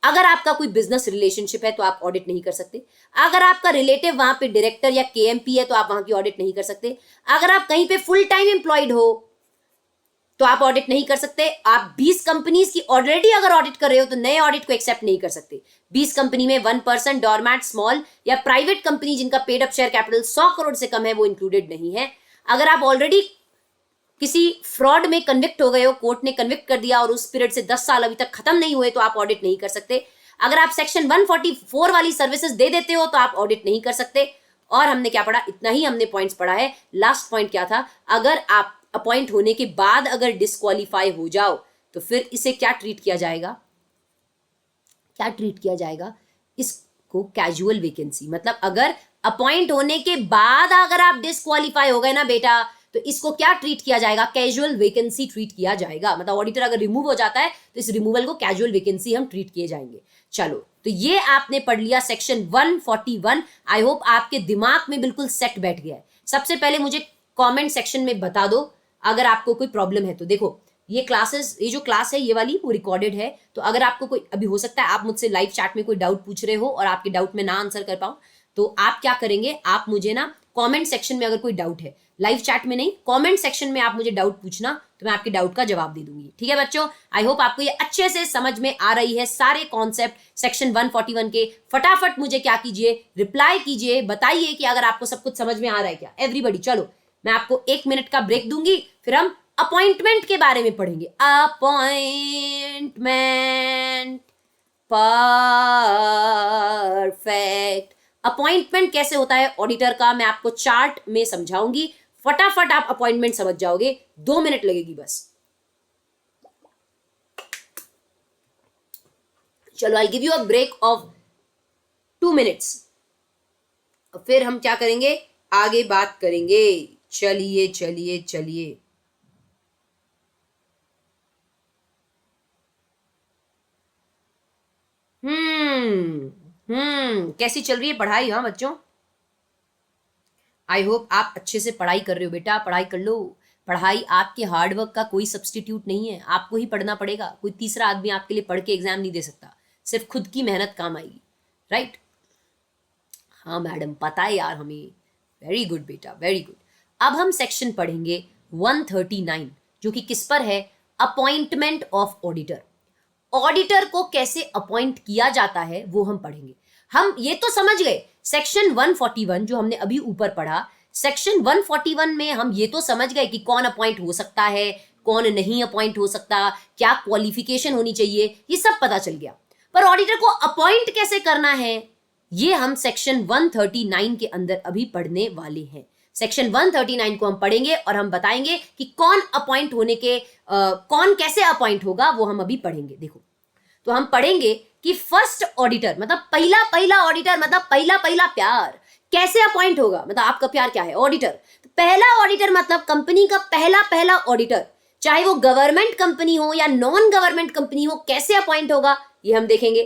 Speaker 1: अगर आपका कोई बिजनेस रिलेशनशिप है तो आप ऑडिट नहीं कर सकते। अगर आपका रिलेटिव वहां पे डायरेक्टर या केएमपी है तो आप वहां की ऑडिट नहीं कर सकते। अगर आप कहीं पे फुल टाइम एम्प्लॉयड हो तो आप ऑडिट नहीं कर सकते। आप 20 कंपनीज की ऑलरेडी अगर ऑडिट कर रहे हो तो नए ऑडिट को एक्सेप्ट नहीं कर सकते। 20 कंपनी में 1% डोरमैट स्मॉल या प्राइवेट कंपनी जिनका paid up share capital 100 crore से कम है वो इंक्लूडेड नहीं है। अगर आप ऑलरेडी किसी फ्रॉड में कन्विक्ट हो गए हो, कोर्ट ने कन्विक्ट कर दिया और उस पीरियड से 10 साल अभी तक खत्म नहीं हुए तो आप ऑडिट नहीं कर सकते। अगर आप सेक्शन 144 वाली सर्विसेज दे देते हो तो आप ऑडिट नहीं कर सकते। और हमने क्या पढ़ा, इतना ही हमने पॉइंट्स पढ़ा है। लास्ट पॉइंट क्या था, अगर आप अपॉइंट होने के बाद अगर डिस्क्वालीफाई हो जाओ तो फिर इसे क्या ट्रीट किया जाएगा, क्या ट्रीट किया जाएगा, इसको कैजुअल वैकेंसी। मतलब अगर अपॉइंट होने के बाद अगर आप डिस्क्वालीफाई हो गए ना बेटा, तो इसको क्या ट्रीट किया जाएगा, कैजुअल वैकेंसी ट्रीट किया जाएगा। मतलब ऑडिटर अगर रिमूव हो जाता है तो इस रिमूवल को कैजुअल वैकेंसी हम ट्रीट किए जाएंगे। चलो, तो ये आपने पढ़ लिया सेक्शन 141। आई होप आपके दिमाग में बिल्कुल सेट बैठ गया है। सबसे पहले मुझे कमेंट सेक्शन में बता दो अगर आपको कोई प्रॉब्लम है तो। देखो ये क्लासेस, ये जो क्लास है ये वाली वो रिकॉर्डेड है, तो अगर आपको कोई, अभी हो सकता है आप मुझसे लाइव चैट में कोई डाउट पूछ रहे हो और आपके डाउट में ना आंसर कर पाऊं, तो आप क्या करेंगे, आप मुझे ना कमेंट सेक्शन में अगर कोई डाउट है, लाइव चैट में नहीं, कमेंट सेक्शन में आप मुझे डाउट पूछना, तो मैं आपके डाउट का जवाब दे दूंगी। ठीक है बच्चों, आई होप आपको ये अच्छे से समझ में आ रही है सारे कॉन्सेप्ट सेक्शन 141 के। फटाफट मुझे क्या कीजिए, रिप्लाई कीजिए, बताइए कि अगर आपको सब कुछ समझ में आ रहा है क्या। एवरीबडी, चलो मैं आपको 1 मिनट का ब्रेक दूंगी, फिर हम अपॉइंटमेंट के बारे में पढ़ेंगे। Appointment, perfect. अपॉइंटमेंट कैसे होता है ऑडिटर का मैं आपको चार्ट में समझाऊंगी। फटाफट आप अपॉइंटमेंट समझ जाओगे, 2 मिनट लगेगी बस। चलो, I give you a break of 2 minutes, फिर हम क्या करेंगे, आगे बात करेंगे। चलिए चलिए चलिए, कैसी चल रही है पढ़ाई? हाँ बच्चों, आई होप आप अच्छे से पढ़ाई कर रहे हो। बेटा पढ़ाई कर लो, पढ़ाई आपके हार्डवर्क का कोई सब्स्टिट्यूट नहीं है, आपको ही पढ़ना पड़ेगा। कोई तीसरा आदमी आपके लिए पढ़ के एग्जाम नहीं दे सकता, सिर्फ खुद की मेहनत काम आएगी। राइट? हाँ मैडम, पता है यार हमें। वेरी गुड बेटा, वेरी गुड। अब हम सेक्शन पढ़ेंगे 139, जो कि किस पर है, अपॉइंटमेंट ऑफ ऑडिटर। ऑडिटर को कैसे अपॉइंट किया जाता है वो हम पढ़ेंगे। हम ये तो समझ गए सेक्शन 141 जो हमने अभी ऊपर पढ़ा, सेक्शन 141 में हम ये तो समझ गए कि कौन अपॉइंट हो सकता है, कौन नहीं अपॉइंट हो सकता, क्या क्वालिफिकेशन होनी चाहिए, ये सब पता चल गया। पर ऑडिटर को अपॉइंट कैसे करना है, ये हम सेक्शन 139 के अंदर अभी पढ़ने वाले हैं। सेक्शन 139 को हम पढ़ेंगे और हम बताएंगे कि कौन अपॉइंट होने के कौन कैसे अपॉइंट होगा, वो हम अभी पढ़ेंगे। देखो, तो हम पढ़ेंगे कि फर्स्ट ऑडिटर मतलब पहला ऑडिटर, मतलब पहला प्यार कैसे अपॉइंट होगा, मतलब आपका प्यार क्या है, ऑडिटर। तो पहला ऑडिटर मतलब कंपनी का पहला ऑडिटर, चाहे वो गवर्नमेंट कंपनी हो या नॉन गवर्नमेंट कंपनी हो, कैसे अपॉइंट होगा ये हम देखेंगे।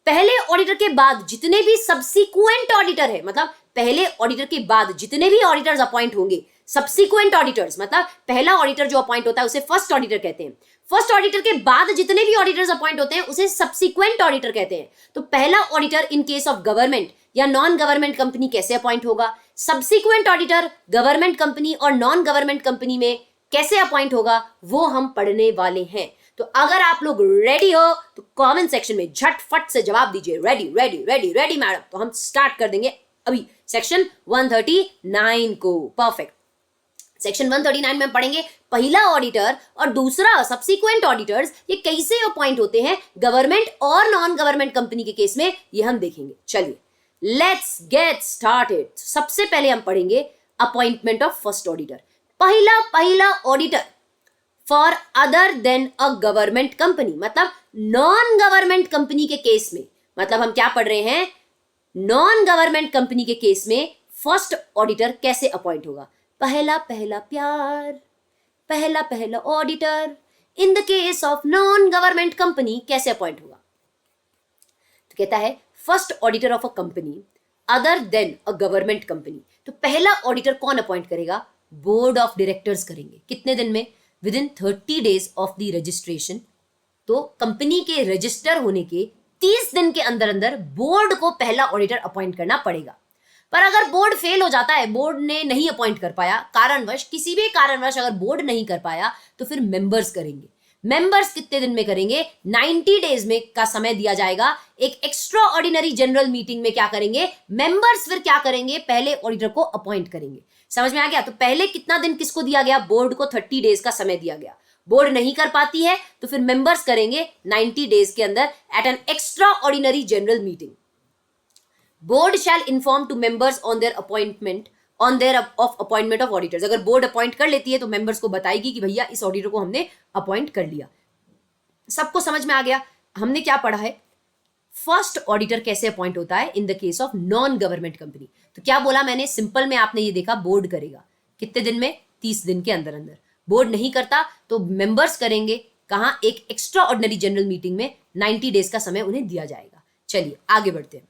Speaker 1: पहले ऑडिटर के बाद जितने भी सब्सिक्वेंट ऑडिटर है, मतलब पहले ऑडिटर के बाद जितने भी ऑडिटर्स अपॉइंट होंगे, सब्सिक्वेंट ऑडिटर्स मतलब पहला ऑडिटर जो अपॉइंट होता है उसे फर्स्ट ऑडिटर कहते हैं। फर्स्ट ऑडिटर के बाद जितने भी ऑडिटर्स अपॉइंट होते हैं उसे सब्सिक्वेंट ऑडिटर कहते हैं। तो पहला auditor in case of government या नॉन गवर्नमेंट कंपनी कैसे अपॉइंट होगा, सब्सिक्वेंट ऑडिटर गवर्नमेंट कंपनी और नॉन गवर्नमेंट कंपनी में कैसे अपॉइंट होगा, वो हम पढ़ने वाले हैं। तो अगर आप लोग रेडी हो तो कमेंट सेक्शन में झटफट से जवाब दीजिए, ready ready ready ready madam. तो हम स्टार्ट कर देंगे अभी सेक्शन 139 को। परफेक्ट। सेक्शन 139 में पढ़ेंगे पहला ऑडिटर और दूसरा सब्सिक्वेंट ऑडिटर्स ये कैसे अपॉइंट होते हैं गवर्नमेंट और नॉन गवर्नमेंट कंपनी के केस में, ये हम देखेंगे। चलिए लेट्स गेट स्टार्टेड। सबसे पहले हम पढ़ेंगे अपॉइंटमेंट ऑफ फर्स्ट ऑडिटर। पहला auditor for other than a government company, मतलब नॉन गवर्नमेंट कंपनी के केस में, मतलब हम क्या पढ़ रहे हैं, नॉन गवर्नमेंट कंपनी के केस में फर्स्ट ऑडिटर कैसे अपॉइंट होगा। पहला प्यार, पहला auditor in the case of non government company कैसे अपॉइंट होगा। तो कहता है first auditor of a company other than a government company. तो पहला ऑडिटर कौन अपॉइंट करेगा, बोर्ड ऑफ डायरेक्टर्स करेंगे। कितने दिन में, with in 30 days of the registration. तो कंपनी के रजिस्टर होने के 30 दिन के अंदर अंदर बोर्ड को पहला ऑडिटर अपॉइंट करना पड़ेगा। पर अगर बोर्ड फेल हो जाता है, बोर्ड ने नहीं अपॉइंट कर पाया कारणवश, किसी भी कारणवश अगर बोर्ड नहीं कर पाया, तो फिर मेंबर्स करेंगे। मेंबर्स कितने दिन में करेंगे, 90 डेज में का समय दिया जाएगा। एक एक्स्ट्रा ऑर्डिनरी जनरल मीटिंग में क्या करेंगे, मेंबर्स फिर क्या करेंगे, पहले ऑडिटर को अपॉइंट करेंगे। समझ में आ गया? तो पहले कितना दिन किसको दिया गया, बोर्ड को 30 डेज का समय दिया गया। बोर्ड नहीं कर पाती है तो फिर मेंबर्स करेंगे 90 डेज के अंदर at an extraordinary general meeting. Board shall inform to members on their appointment on their of appointment of auditors. अगर बोर्ड अपॉइंट कर लेती है तो मेंबर्स को बताएगी कि भैया इस ऑडिटर को हमने अपॉइंट कर लिया। सबको समझ में आ गया? हमने क्या पढ़ा है, फर्स्ट ऑडिटर कैसे अपॉइंट होता है इन the case of non government company. तो क्या बोला मैंने, सिंपल में आपने ये देखा, बोर्ड करेगा कितने दिन में, 30 दिन के अंदर अंदर। बोर्ड नहीं करता तो मेंबर्स करेंगे, कहां, एक एक्स्ट्रा ऑर्डिनरी जनरल मीटिंग में 90 डेज का समय उन्हें दिया जाएगा। चलिए आगे बढ़ते हैं।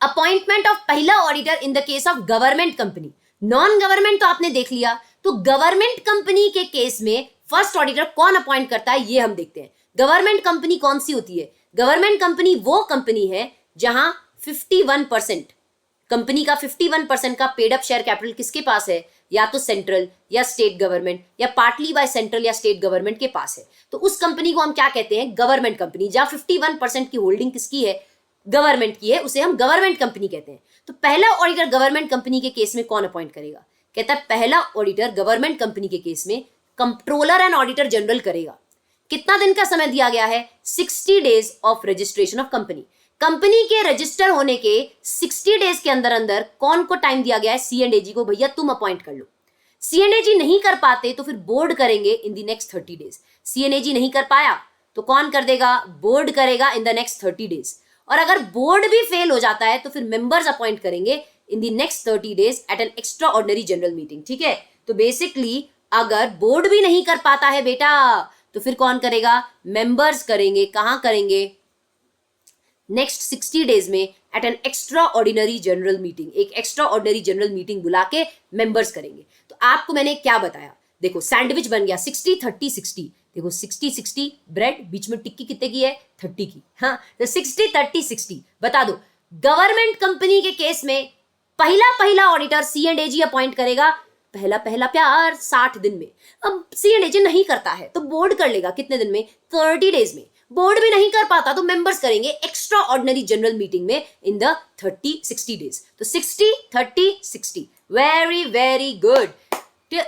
Speaker 1: अपॉइंटमेंट ऑफ पहला auditor in the case of government company. Non government तो आपने देख लिया, तो गवर्नमेंट कंपनी के केस में फर्स्ट ऑडिटर कौन अपॉइंट करता है ये हम देखते हैं। गवर्नमेंट कंपनी कौन सी होती है, गवर्नमेंट कंपनी वो कंपनी है जहां 51% कंपनी का 51% का पेड अप शेयर कैपिटल किसके पास है? या तो सेंट्रल या स्टेट गवर्नमेंट या पार्टली बाय सेंट्रल या स्टेट गवर्नमेंट के पास है। तो उस कंपनी को हम क्या कहते हैं? Government company. जहां 51% की होल्डिंग किसकी है? गवर्नमेंट की है, उसे हम गवर्नमेंट कंपनी कहते हैं। तो पहला ऑडिटर गवर्नमेंट कंपनी के केस में कौन अपॉइंट करेगा? कहता है पहला ऑडिटर गवर्नमेंट कंपनी के केस में कंट्रोलर एंड ऑडिटर जनरल करेगा। कितना दिन का समय दिया गया है? 60 days of registration of company. Company के रजिस्टर होने के 60 डेज के अंदर अंदर कौन को टाइम दिया गया है? C&AG को, भैया तुम अपॉइंट कर लो। C&AG नहीं कर पाते तो फिर बोर्ड करेंगे in the next 30 days. C&AG नहीं कर पाया तो कौन कर देगा? बोर्ड करेगा इन द नेक्स्ट 30 डेज। और अगर बोर्ड भी फेल हो जाता है तो फिर मेंबर्स अपॉइंट करेंगे in the next 30 days at an extraordinary general meeting. ठीक है, तो बेसिकली अगर बोर्ड भी नहीं कर पाता है बेटा तो फिर कौन करेगा? मेंबर्स करेंगे। कहां करेंगे? नेक्स्ट 60 डेज में at an extraordinary general meeting. एक एक्स्ट्रा ऑर्डिनरी जनरल मीटिंग बुला के मेंबर्स करेंगे। तो आपको मैंने क्या बताया? देखो सैंडविच बन गया 60 30 60। देखो 60 60 ब्रेड, बीच में टिक्की कितने की है? 30 की। हाँ, तो 60 30 60 बता दो। गवर्नमेंट कंपनी के केस में पहला ऑडिटर C&AG अपॉइंट करेगा। पहला प्यार 60 दिन में। अब C&AG नहीं करता है तो बोर्ड कर लेगा। कितने दिन में? 30 डेज में। बोर्ड भी नहीं कर पाता तो मेंबर्स करेंगे एक्स्ट्रा ऑर्डिनरी जनरल मीटिंग में इन द 60 डेज। तो 60 30 60। Very very good.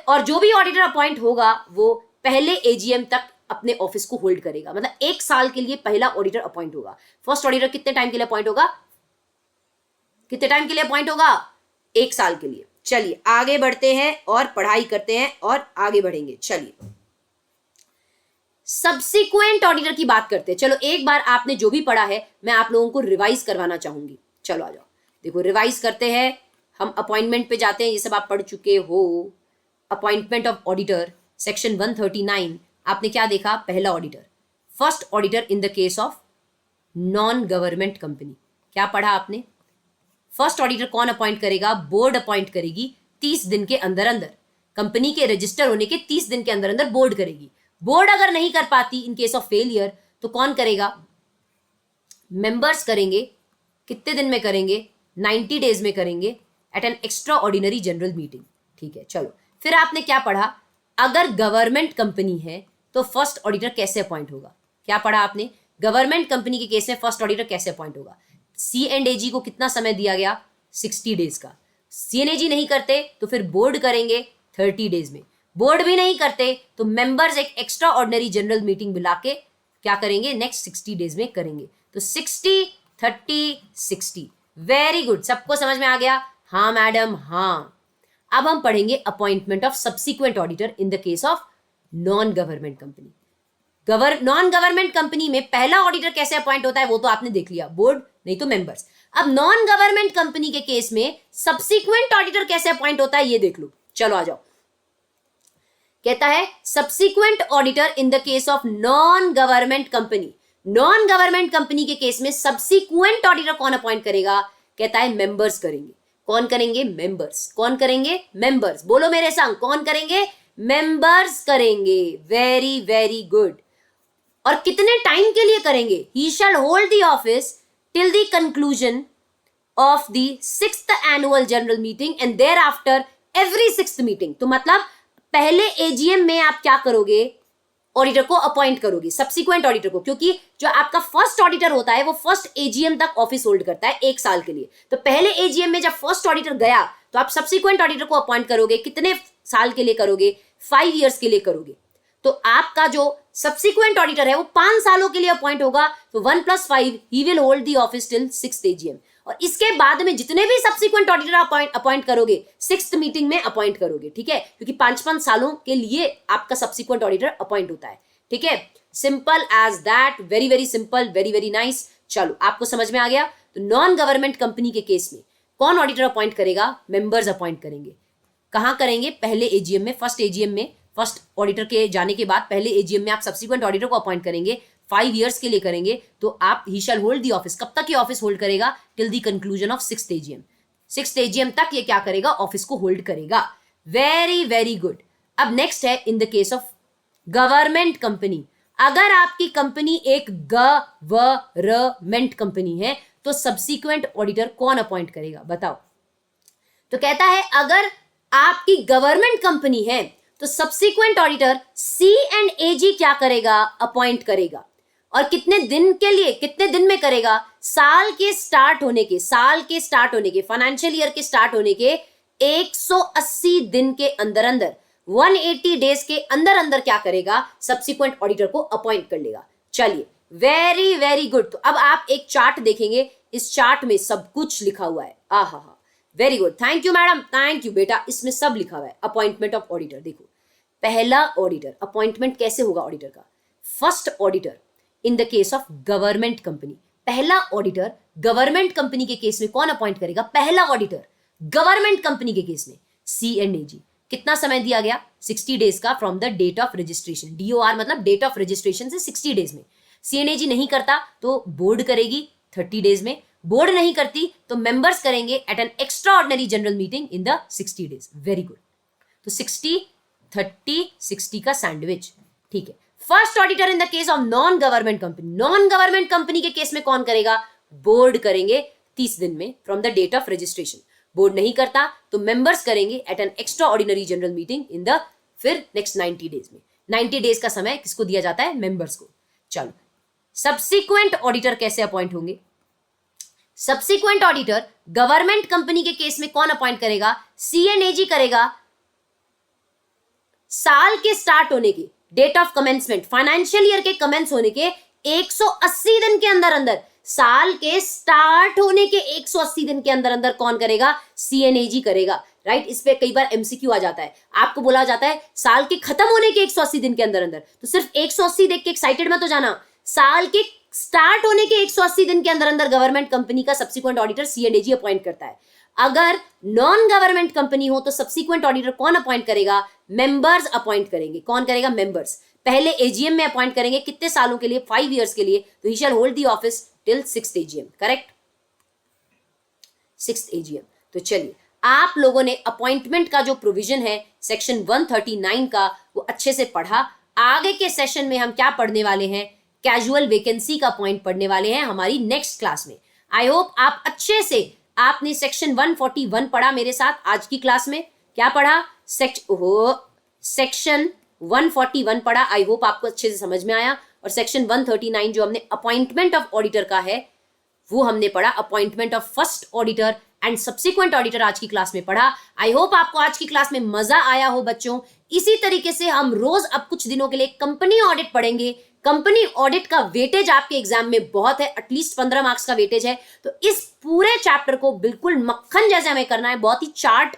Speaker 1: और जो भी ऑडिटर अपॉइंट होगा वो पहले AGM तक अपने ऑफिस को होल्ड करेगा। मतलब 1 साल के लिए पहला ऑडिटर अपॉइंट होगा। फर्स्ट ऑडिटर कितने टाइम के लिए अपॉइंट होगा? कितने टाइम के लिए अपॉइंट होगा? 1 साल के लिए। चलिए आगे बढ़ते हैं और पढ़ाई करते हैं और आगे बढ़ेंगे। चलिए सब्सिक्वेंट ऑडिटर की बात करते हैं। चलो एक बार आपने जो भी पढ़ा है मैं आप लोगों को रिवाइज करवाना चाहूंगी। चलो आ जाओ, देखो रिवाइज करते हैं। हम अपॉइंटमेंट पे जाते हैं, ये सब आप पढ़ चुके हो। Appointment of auditor section 139। आपने क्या देखा? पहला auditor, first auditor in the case of non government company. क्या पढ़ा आपने? फर्स्ट ऑडिटर कौन अपॉइंट करेगा? बोर्ड अपॉइंट करेगी 30 दिन के अंदर अंदर। कंपनी के रजिस्टर होने के 30 दिन के अंदर अंदर बोर्ड करेगी। बोर्ड अगर नहीं कर पाती इन केस ऑफ फेलियर तो कौन करेगा? मेंबर्स करेंगे। कितने दिन में करेंगे? 90 डेज में करेंगे at an extraordinary general meeting. ठीक है, चलो फिर आपने क्या पढ़ा? अगर गवर्नमेंट कंपनी है तो फर्स्ट ऑडिटर कैसे अपॉइंट होगा? क्या पढ़ा आपने? गवर्नमेंट कंपनी के केस में फर्स्ट ऑडिटर कैसे अपॉइंट होगा? C&AG को कितना समय दिया गया? 60 डेज का। C&AG नहीं करते तो फिर बोर्ड करेंगे 30 डेज में। बोर्ड भी नहीं करते तो मेंबर्स एक एक्स्ट्रा ऑर्डिनरी जनरल मीटिंग बुला के क्या करेंगे? नेक्स्ट 60 डेज में करेंगे। तो 60 30 60। वेरी गुड, सबको समझ में आ गया? हाँ मैडम, हाँ। अब हम पढ़ेंगे appointment of subsequent auditor in the case of non government company. Non government company में पहला ऑडिटर कैसे अपॉइंट होता है वो तो आपने देख लिया, बोर्ड नहीं तो मेंबर्स। अब नॉन गवर्नमेंट कंपनी के केस में सब्सिक्वेंट ऑडिटर कैसे अपॉइंट होता है ये देख लो। चलो आ जाओ। कहता है subsequent auditor in the case of non government company. Non government company के केस में सब्सिक्वेंट ऑडिटर कौन अपॉइंट करेगा? कहता है मेंबर्स करेंगे। कौन करेंगे? मेंबर्स। कौन करेंगे? मेंबर्स। बोलो मेरे संग, कौन करेंगे? मेंबर्स करेंगे। Very very good. और कितने टाइम के लिए करेंगे? He shall hold the office till the conclusion of the 6th annual general meeting and thereafter every 6th meeting. तो मतलब पहले AGM में आप क्या करोगे? ऑडिटर को अपॉइंट करोगे, सब्सिक्वेंट ऑडिटर को, क्योंकि जो आपका फर्स्ट ऑडिटर होता है वो फर्स्ट AGM तक ऑफिस होल्ड करता है 1 साल के लिए। तो पहले AGM में जब फर्स्ट ऑडिटर गया तो आप सब्सिक्वेंट ऑडिटर को अपॉइंट करोगे। कितने साल के लिए करोगे? 5 ईयर्स के लिए करोगे। तो आपका जो सब्सिक्वेंट ऑडिटर है वो 5 सालों के लिए अपॉइंट होगा। तो 1 + 5 he will hold the office till 6th AGM। और इसके बाद में जितने भी सब्सिक्वेंट ऑडिटर अपॉइंट करोगे 6th मीटिंग में अपॉइंट करोगे। ठीक है, क्योंकि 5-5 सालों के लिए आपका सब्सिक्वेंट ऑडिटर अपॉइंट होता है। ठीक है, simple as that, very very simple, very very nice. चलो आपको समझ में आ गया। तो नॉन गवर्नमेंट कंपनी के केस में कौन ऑडिटर अपॉइंट करेगा? मेंबर्स अपॉइंट करेंगे। कहां करेंगे? पहले AGM में, फर्स्ट AGM में। फर्स्ट ऑडिटर के जाने के बाद पहले AGM में आप सब्सिक्वेंट ऑडिटर को अपॉइंट करेंगे। 5 ईयर्स के लिए करेंगे। तो आप ही शैल होल्ड दी ऑफिस। कब तक ये ऑफिस होल्ड करेगा? Till the conclusion of 6th AGM। 6th AGM तक ये क्या करेगा? ऑफिस को होल्ड करेगा। Very very good. अब नेक्स्ट है इन the case of government company. अगर आपकी कंपनी एक गवर्नमेंट कंपनी है तो सब्सिक्वेंट ऑडिटर कौन अपॉइंट करेगा? बताओ। तो कहता है अगर आपकी गवर्नमेंट कंपनी है तो सब्सिक्वेंट ऑडिटर C&AG क्या करेगा, अपॉइंट करेगा। और कितने दिन के लिए, कितने दिन में करेगा, साल के स्टार्ट होने के, फाइनेंशियल ईयर के स्टार्ट होने के 180 दिन के अंदर अंदर, 180 डेज के अंदर अंदर क्या करेगा, सब्सिक्वेंट ऑडिटर को अपॉइंट कर लेगा। चलिए, वेरी वेरी गुड। तो अब आप एक चार्ट देखेंगे, इस चार्ट में सब कुछ लिखा हुआ है। आहा, very good, thank you madam, thank you बेटा। इसमें सब लिखा हुआ है, अपॉइंटमेंट ऑफ ऑडिटर। देखो, पहला ऑडिटर, अपॉइंटमेंट कैसे होगा ऑडिटर का, first auditor in the case of government company. पहला ऑडिटर गवर्नमेंट कंपनी के केस में कौन अपॉइंट करेगा, पहला ऑडिटर गवर्नमेंट कंपनी के केस में C&AG। कितना समय दिया गया, 60 डेज का from the date of registration. DOR मतलब डेट ऑफ रजिस्ट्रेशन से 60 डेज में। C&AG नहीं करता तो बोर्ड करेगी 30 डेज में, बोर्ड नहीं करती तो मेंबर्स करेंगे at an extraordinary general meeting in the 60 days. Very good. तो 60, 30, 60 का सैंडविच, ठीक है। First auditor in the case of non government company, non government company के केस में कौन करेगा, बोर्ड करेंगे 30 दिन में from the date of registration. Board नहीं करता तो मेंबर्स करेंगे at an extraordinary general meeting in the फिर नेक्स्ट 90 डेज में। 90 डेज का समय किसको दिया जाता है, मेंबर्स को। चलो, सब्सिक्वेंट ऑडिटर कैसे अपॉइंट होंगे, सब्सिक्वेंट ऑडिटर गवर्नमेंट कंपनी के केस में कौन अपॉइंट करेगा, C&AG करेगा। साल के स्टार्ट होने की date of commencement, financial year के कमेंस होने के 180 दिन के अंदर अंदर, साल के स्टार्ट होने के 180 दिन के अंदर अंदर कौन करेगा, C&AG करेगा। राइट, इस पे कई बार MCQ आ जाता है, आपको बोला जाता है साल के खत्म होने के 180 दिन के अंदर अंदर, तो सिर्फ 180 देख के एक्साइटेड मत हो जाना, साल के स्टार्ट होने के 180 दिन के अंदर अंदर गवर्नमेंट कंपनी का सब्सिक्वेंट ऑडिटर C&AG अपॉइंट करता है। अगर नॉन गवर्नमेंट कंपनी हो तो सब्सिक्वेंट ऑडिटर कौन अपॉइंट करेगा, मेंबर्स अपॉइंट करेंगे। कौन करेगा, मेंबर्स। पहले AGM में अपॉइंट करेंगे, कितने सालों के लिए, 5 इयर्स के लिए, तो he shall hold the office till 6th AGM, correct, 6th AGM। तो चलिए, आप लोगों ने अपॉइंटमेंट का जो प्रोविजन है सेक्शन 139 का वो अच्छे से पढ़ा। आगे के सेशन में हम क्या पढ़ने वाले हैं, कैजुअल वैकेंसी का पॉइंट पढ़ने वाले हैं हमारी नेक्स्ट क्लास में। आई होप आप अच्छे से, आपने सेक्शन 141 पढ़ा मेरे साथ आज की क्लास में। क्या पढ़ा, सेक्शन 141 पढ़ा। आई होप आपको अच्छे से समझ में आया। और सेक्शन 139 जो हमने अपॉइंटमेंट ऑफ ऑडिटर का है वो हमने पढ़ा, appointment of first auditor and subsequent auditor आज की क्लास में पढ़ा। आई होप आपको आज की क्लास में मजा आया हो बच्चों। इसी तरीके से हम रोज अब कुछ दिनों के लिए कंपनी ऑडिट पढ़ेंगे। कंपनी ऑडिट का वेटेज आपके एग्जाम में बहुत है, एटलीस्ट 15 मार्क्स का वेटेज है। तो इस पूरे चैप्टर को बिल्कुल मक्खन जैसे हमें करना है, बहुत ही चार्ट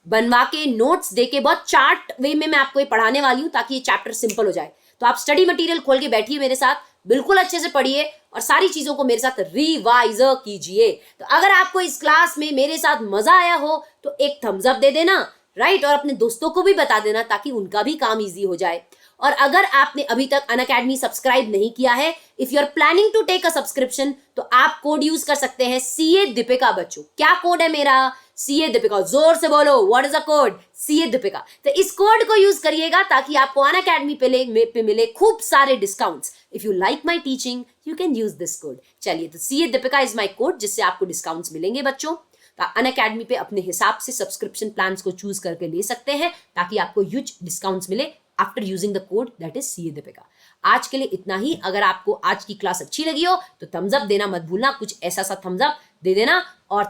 Speaker 1: बनवा के, नोट्स देके, बहुत चार्ट वे में मैं आपको ये पढ़ाने वाली हूं ताकि ये चैप्टर सिंपल हो जाए। तो आप स्टडी मटेरियल खोल के बैठिए मेरे साथ, बिल्कुल अच्छे से पढ़िए और सारी चीजों को मेरे साथ रिवाइज कीजिए। तो अगर आपको इस क्लास में मेरे साथ मजा आया हो तो एक थम्स अप दे देना, राइट, और अपने दोस्तों को भी बता देना ताकि उनका भी काम इजी हो जाए। और अगर आपने अभी तक अनअकैडमी सब्सक्राइब नहीं किया है, if you are planning to take a subscription, तो आप कोड यूज कर सकते हैं CA दीपिका। बच्चों, क्या कोड है मेरा, CA दीपिका। जोर से बोलो, what is the code, CA Deepika. तो इस कोड को यूज करिएगा ताकि आपको अनअकैडमी पे मिले खूब सारे discounts. If you like my teaching you can use this code. चलिए, तो CA Deepika is my code जिससे आपको डिस्काउंट्स मिलेंगे बच्चों। अनअकैडमी पे अपने हिसाब से सब्सक्रिप्शन प्लान्स को चूज करके ले सकते हैं ताकि आपको ह्यूज डिस्काउंट्स मिले after using the code that is CA Deepika. आज के लिए इतना ही। अगर आपको आज की क्लास अच्छी लगी हो तो थम्स अप देना मत भूलना, कुछ ऐसा सा थम्स अप दे देना, और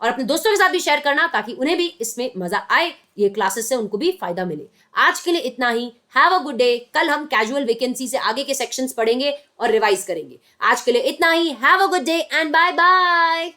Speaker 1: अपने दोस्तों के साथ भी शेयर करना ताकि उन्हें भी इसमें मजा आए, ये क्लासेस से उनको भी फायदा मिले। आज के लिए इतना ही। Have a good day. कल हम कैजुअल वैकेंसी से आगे के सेक्शंस पढ़ेंगे और रिवाइज करेंगे। आज के लिए इतना ही। Have a good day and bye bye.